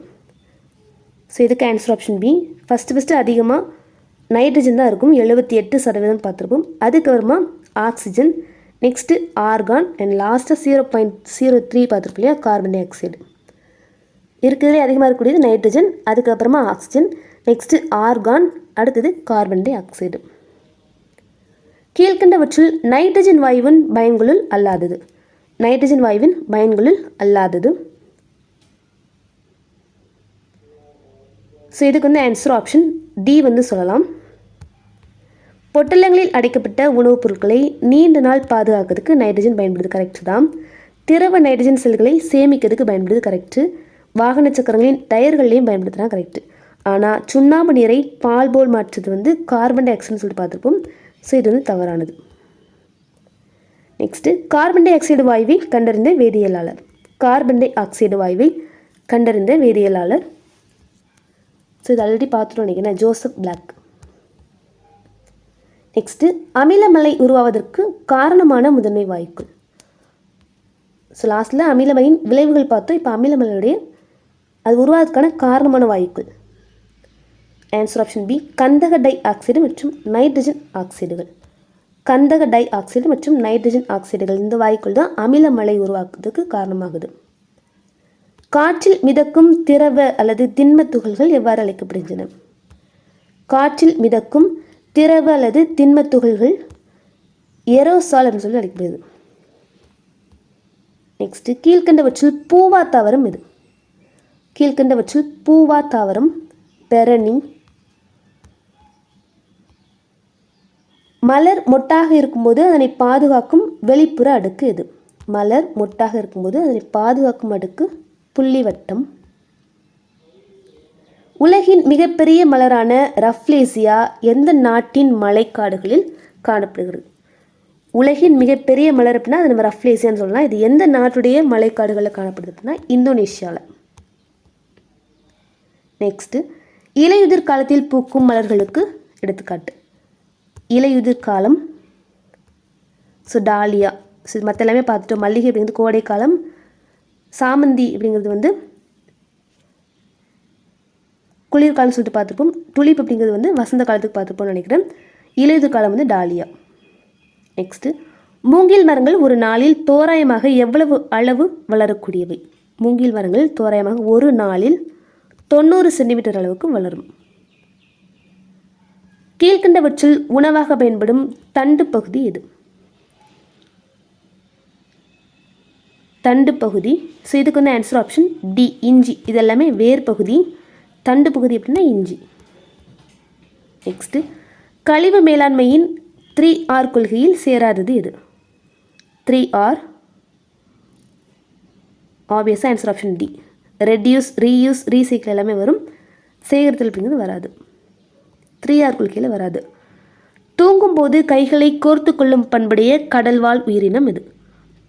ஸோ இதுக்கு ஆன்சர் ஆப்ஷன் பி. ஃபஸ்ட்டு அதிகமாக நைட்ரஜன் தான் இருக்கும், 78% பார்த்துருப்போம். அதுக்கப்புறமா ஆக்சிஜன், நெக்ஸ்ட்டு ஆர்கான், அண்ட் லாஸ்ட்டாக 0.03 பார்த்துருப்போம் இல்லையா, கார்பன் டை ஆக்சைடு. இருக்கிறதுலே அதிகமாக இருக்கக்கூடியது நைட்ரஜன், அதுக்கப்புறமா ஆக்சிஜன், நெக்ஸ்ட்டு ஆர்கான், அடுத்தது கார்பன் டை ஆக்சைடு. கீழ்கண்டவற்றில் நைட்ரஜன் வாயுவின் பயன்களுள் அல்லாதது. நைட்ரஜன் வாயுவின் பயன்களுள் அல்லாதது. ஸோ இதுக்கு வந்து ஆன்சர் ஆப்ஷன் டி வந்து சொல்லலாம். பொட்டலங்களில் அடைக்கப்பட்ட உணவுப் பொருட்களை நீண்ட நாள் பாதுகாக்கிறதுக்கு நைட்ரஜன் பயன்படுது. கரெக்டு தான். திரவ நைட்ரஜன் செல்களை சேமிக்கிறதுக்கு பயன்படுது. கரெக்டு. வாகன சக்கரங்களின் டயர்கள்லையும் பயன்படுத்துனா. கரெக்டு. ஆனால் சுண்ணாம்பு நீரை பால் போல் மாற்றுறது வந்து கார்பன் டை ஆக்சைடுன்னு சொல்லிட்டு பார்த்துருப்போம். ஸோ இது வந்து தவறானது. நெக்ஸ்ட்டு, கார்பன் டை ஆக்சைடு வாயுவை கண்டறிந்த வேதியியலாளர். கார்பன் டை ஆக்சைடு வாயுவை கண்டறிந்த வேதியியலாளர். ஸோ இது ஆல்ரெடி பார்த்துட்டோம் நினைக்கிறேன், ஜோசப் பிளாக். நெக்ஸ்ட்டு, அமிலமலை உருவாவதற்கு காரணமான முதன்மை வாயுக்கள். ஸோ லாஸ்ட்டில் அமிலமலையின் விளைவுகள் பார்த்தோம். இப்போ அமிலமலையுடைய அது உருவாவதற்கான காரணமான வாயுக்கள். ஆன்சர் ஆப்ஷன் பி, கந்தக டை ஆக்சைடு மற்றும் நைட்ரஜன் ஆக்சைடுகள். கந்தக டை ஆக்சைடு மற்றும் நைட்ரஜன் ஆக்சைடுகள், இந்த வாயுக்கள் தான் அமிலமலை உருவாக்குறதுக்கு காரணமாகுது. காற்றில் மிதக்கும் திரவ அல்லது திண்ம துகள்கள் எவ்வாறு அழைக்கப்படுகின்றன? காற்றில் மிதக்கும் திரவ அல்லது திண்ம துகள்கள் ஏரோசால் என்று சொல்லி அழைக்கப்படுது. நெக்ஸ்ட், கீழ்கண்டவற்றில் பூவா தாவரம் எது? கீழ்கண்டவற்றில் பூவா தாவரம் பெரணி. மலர் மொட்டாக இருக்கும்போது அதனை பாதுகாக்கும் வெளிப்புற அடுக்கு எது? மலர் மொட்டாக இருக்கும்போது அதனை பாதுகாக்கும் அடுக்கு புள்ளிவட்டம். உலகின் மிகப்பெரிய மலரான ரஃப்லேசியா எந்த நாட்டின் மழைக்காடுகளில் காணப்படுகிறது? உலகின் மிகப்பெரிய மலர் அப்படின்னா அது நம்ம ரஃப்லேசியான்னு சொல்லலாம். இது எந்த நாட்டுடைய மழைக்காடுகளில் காணப்படுது அப்படின்னா இந்தோனேஷியாவில். நெக்ஸ்ட்டு, இலையுதிர் காலத்தில் பூக்கும் மலர்களுக்கு எடுத்துக்காட்டு. இலையுதிர் காலம், ஸோ டாலியா. ஸோ மற்ற எல்லாமே பார்த்துட்டோம். மல்லிகை அப்படிங்கிறது கோடை காலம், சாமந்தி அப்படிங்கிறது வந்து குளிர்காலம் சொல்லிட்டு பார்த்துருப்போம். துளிப் அப்படிங்கிறது வந்து வசந்த காலத்துக்கு பார்த்துருப்போம்னு நினைக்கிறேன். இலையுதிர் காலம் வந்து டாலியா. நெக்ஸ்ட்டு, மூங்கில் மரங்கள் ஒரு நாளில் தோராயமாக எவ்வளவு அளவு வளரக்கூடியவை? மூங்கில் மரங்கள் தோராயமாக ஒரு நாளில் 90 சென்டிமீட்டர் அளவுக்கு வளரும். கீழ்கண்டவற்றில் உணவாக பயன்படும் தண்டு பகுதி எது? தண்டு பகுதி. ஸோ இதுக்கு வந்து ஆன்சர் ஆப்ஷன் டி, இஞ்சி. இது எல்லாமே வேர் பகுதி. தண்டு பகுதி அப்படின்னா இஞ்சி. நெக்ஸ்ட்டு, கழிவு மேலாண்மையின் 3R கொள்கையில் சேராதது எது? 3R. ஆப்வியஸாக answer option D, reduce, reuse, recycle எல்லாமே வரும். சேகரித்தல் அப்படிங்கிறது வராது. 3R கொள்கையில் வராது. தூங்கும்போது கைகளை கோர்த்து கொள்ளும் பண்புடைய கடல்வாழ் உயிரினம் எது?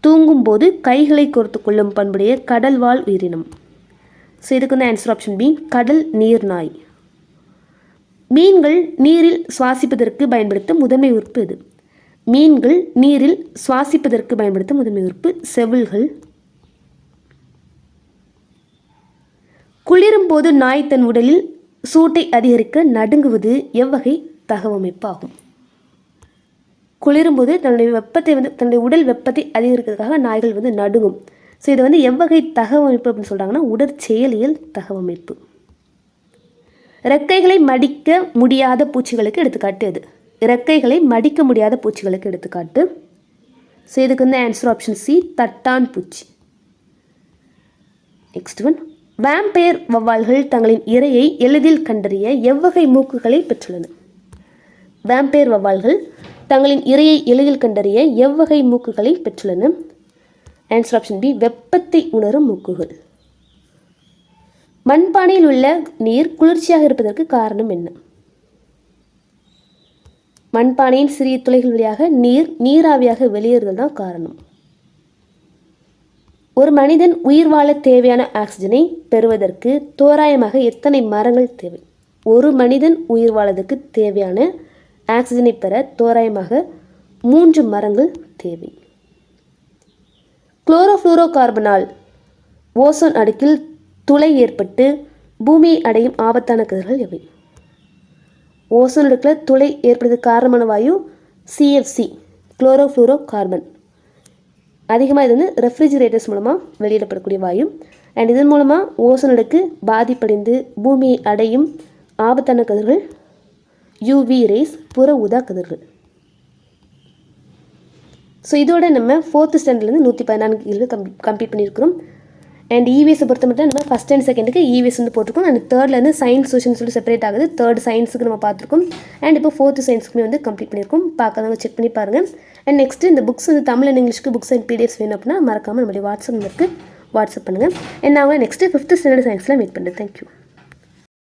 தூங்கும்போது கைகளை கோர்த்து கொள்ளும் பண்புடைய கடல்வாழ் உயிரினம். ஸோ இதுக்கு வந்து ஆன்சர் ஆப்ஷன் பி, கடல் நீர்நாய். மீன்கள் நீரில் சுவாசிப்பதற்கு பயன்படுத்தும் முதன்மை உறுப்பு எது? மீன்கள் நீரில் சுவாசிப்பதற்கு பயன்படுத்தும் முதன்மை உறுப்பு செவில்கள். குளிரும் போது நாய் தன் உடலில் சூட்டை அதிகரிக்க நடுங்குவது எவ்வகை தகவமைப்பு ஆகும்? குளிரும்போது தன்னுடைய உடல் வெப்பத்தை அதிகரிக்கிறதுக்காக நாய்கள் வந்து நடுங்கும். ஸோ இது வந்து எவ்வகை தகவமைப்பு அப்படின்னு சொல்கிறாங்கன்னா உடற்செயலியல் தகவமைப்பு. இறக்கைகளை மடிக்க முடியாத பூச்சிகளுக்கு எடுத்துக்காட்டு எது? இறக்கைகளை மடிக்க முடியாத பூச்சிகளுக்கு எடுத்துக்காட்டு. ஸோ இதுக்கு வந்து ஆன்சர் ஆப்ஷன் சி, தட்டான் பூச்சி. நெக்ஸ்ட் ஒன், வேம்பயர் வவ்வால்கள் தங்களின் இரையை எளிதில் கண்டறிய எவ்வகை மூக்குகளை பெற்றுள்ளன? வேம்பயர் வவ்வால்கள் தங்களின் இரையை எளிதில் கண்டறிய எவ்வகை மூக்குகளை பெற்றுள்ளன? ஆன்சர் ஆப்ஷன் பி வெப்பத்தை உணரும் மூக்குகள். மண்பானையில் உள்ள நீர் குளிர்ச்சியாக இருப்பதற்கு காரணம் என்ன? மண்பானையின் சிறிய துளைகள் வழியாக நீராவியாக வெளியேறுதல் தான் காரணம். ஒரு மனிதன் உயிர் வாழ தேவையான ஆக்சிஜனை பெறுவதற்கு தோராயமாக எத்தனை மரங்கள் தேவை? ஒரு மனிதன் உயிர் வாழறதுக்கு தேவையான ஆக்சிஜனை பெற தோராயமாக 3 மரங்கள் தேவை. குளோரோஃப்ளூரோ கார்பனால் ஓசோன் அடுக்கில் துளை ஏற்பட்டு பூமியை அடையும் ஆபத்தான கதிர்கள் எவை? ஓசோன் அடுக்கில் துளை ஏற்படுறதுக்கு காரணமான வாயு CFC குளோரோஃப்ளூரோ கார்பன். அதிகமாக இது வந்து ரெஃப்ரிஜிரேட்டர்ஸ் மூலமாக வெளியிடப்படக்கூடிய வாயு. அண்ட் இதன் மூலமாக ஓசோன் அடுக்கு பாதிப்படைந்து பூமியை அடையும் ஆபத்தான கதிர்கள் UV ரேஸ், புற ஊதா கதிர்கள். ஸோ இதோட நம்ம 4th ஸ்டாண்டர்ட்லேருந்து 114 கேள்வி கம்ப்ளீட் பண்ணியிருக்கிறோம். அண்ட் EVS பொறுத்த மட்டும் நம்ம ஃபஸ்ட் அண்ட் செகண்டுக்கு EVS வந்து போட்டிருக்கோம். அண்ட் தேர்ட்லேருந்து சயின்ஸ் சோஷன் சொல்லி செப்பரேட் ஆகுது. தேர்ட் சயின்ஸுக்கு நம்ம பார்த்துருக்கோம். அண்ட் இப்போ 4th சயின்ஸுக்குமே வந்து கம்ப்ளீட் பண்ணியிருக்கோம். பார்க்காதவங்க செக் பண்ணி பாருங்கள். அண்ட் நெக்ஸ்ட்டு இந்த புக்ஸ் வந்து தமிழ் அண்ட் இங்கிலீஷ்க்கு புக்ஸ் அண்ட் PDFs வேணும் அப்படின்னா மறக்காமல் நம்மளுடைய வாட்ஸ்அப் நம்பருக்கு வாட்ஸ்அப் பண்ணுங்கள். அண்ட் நான் நெக்ஸ்ட்டு 5th ஸ்டாண்டர்ட் சயின்ஸில் மீட் பண்ணுறேன். தேங்க்யூ.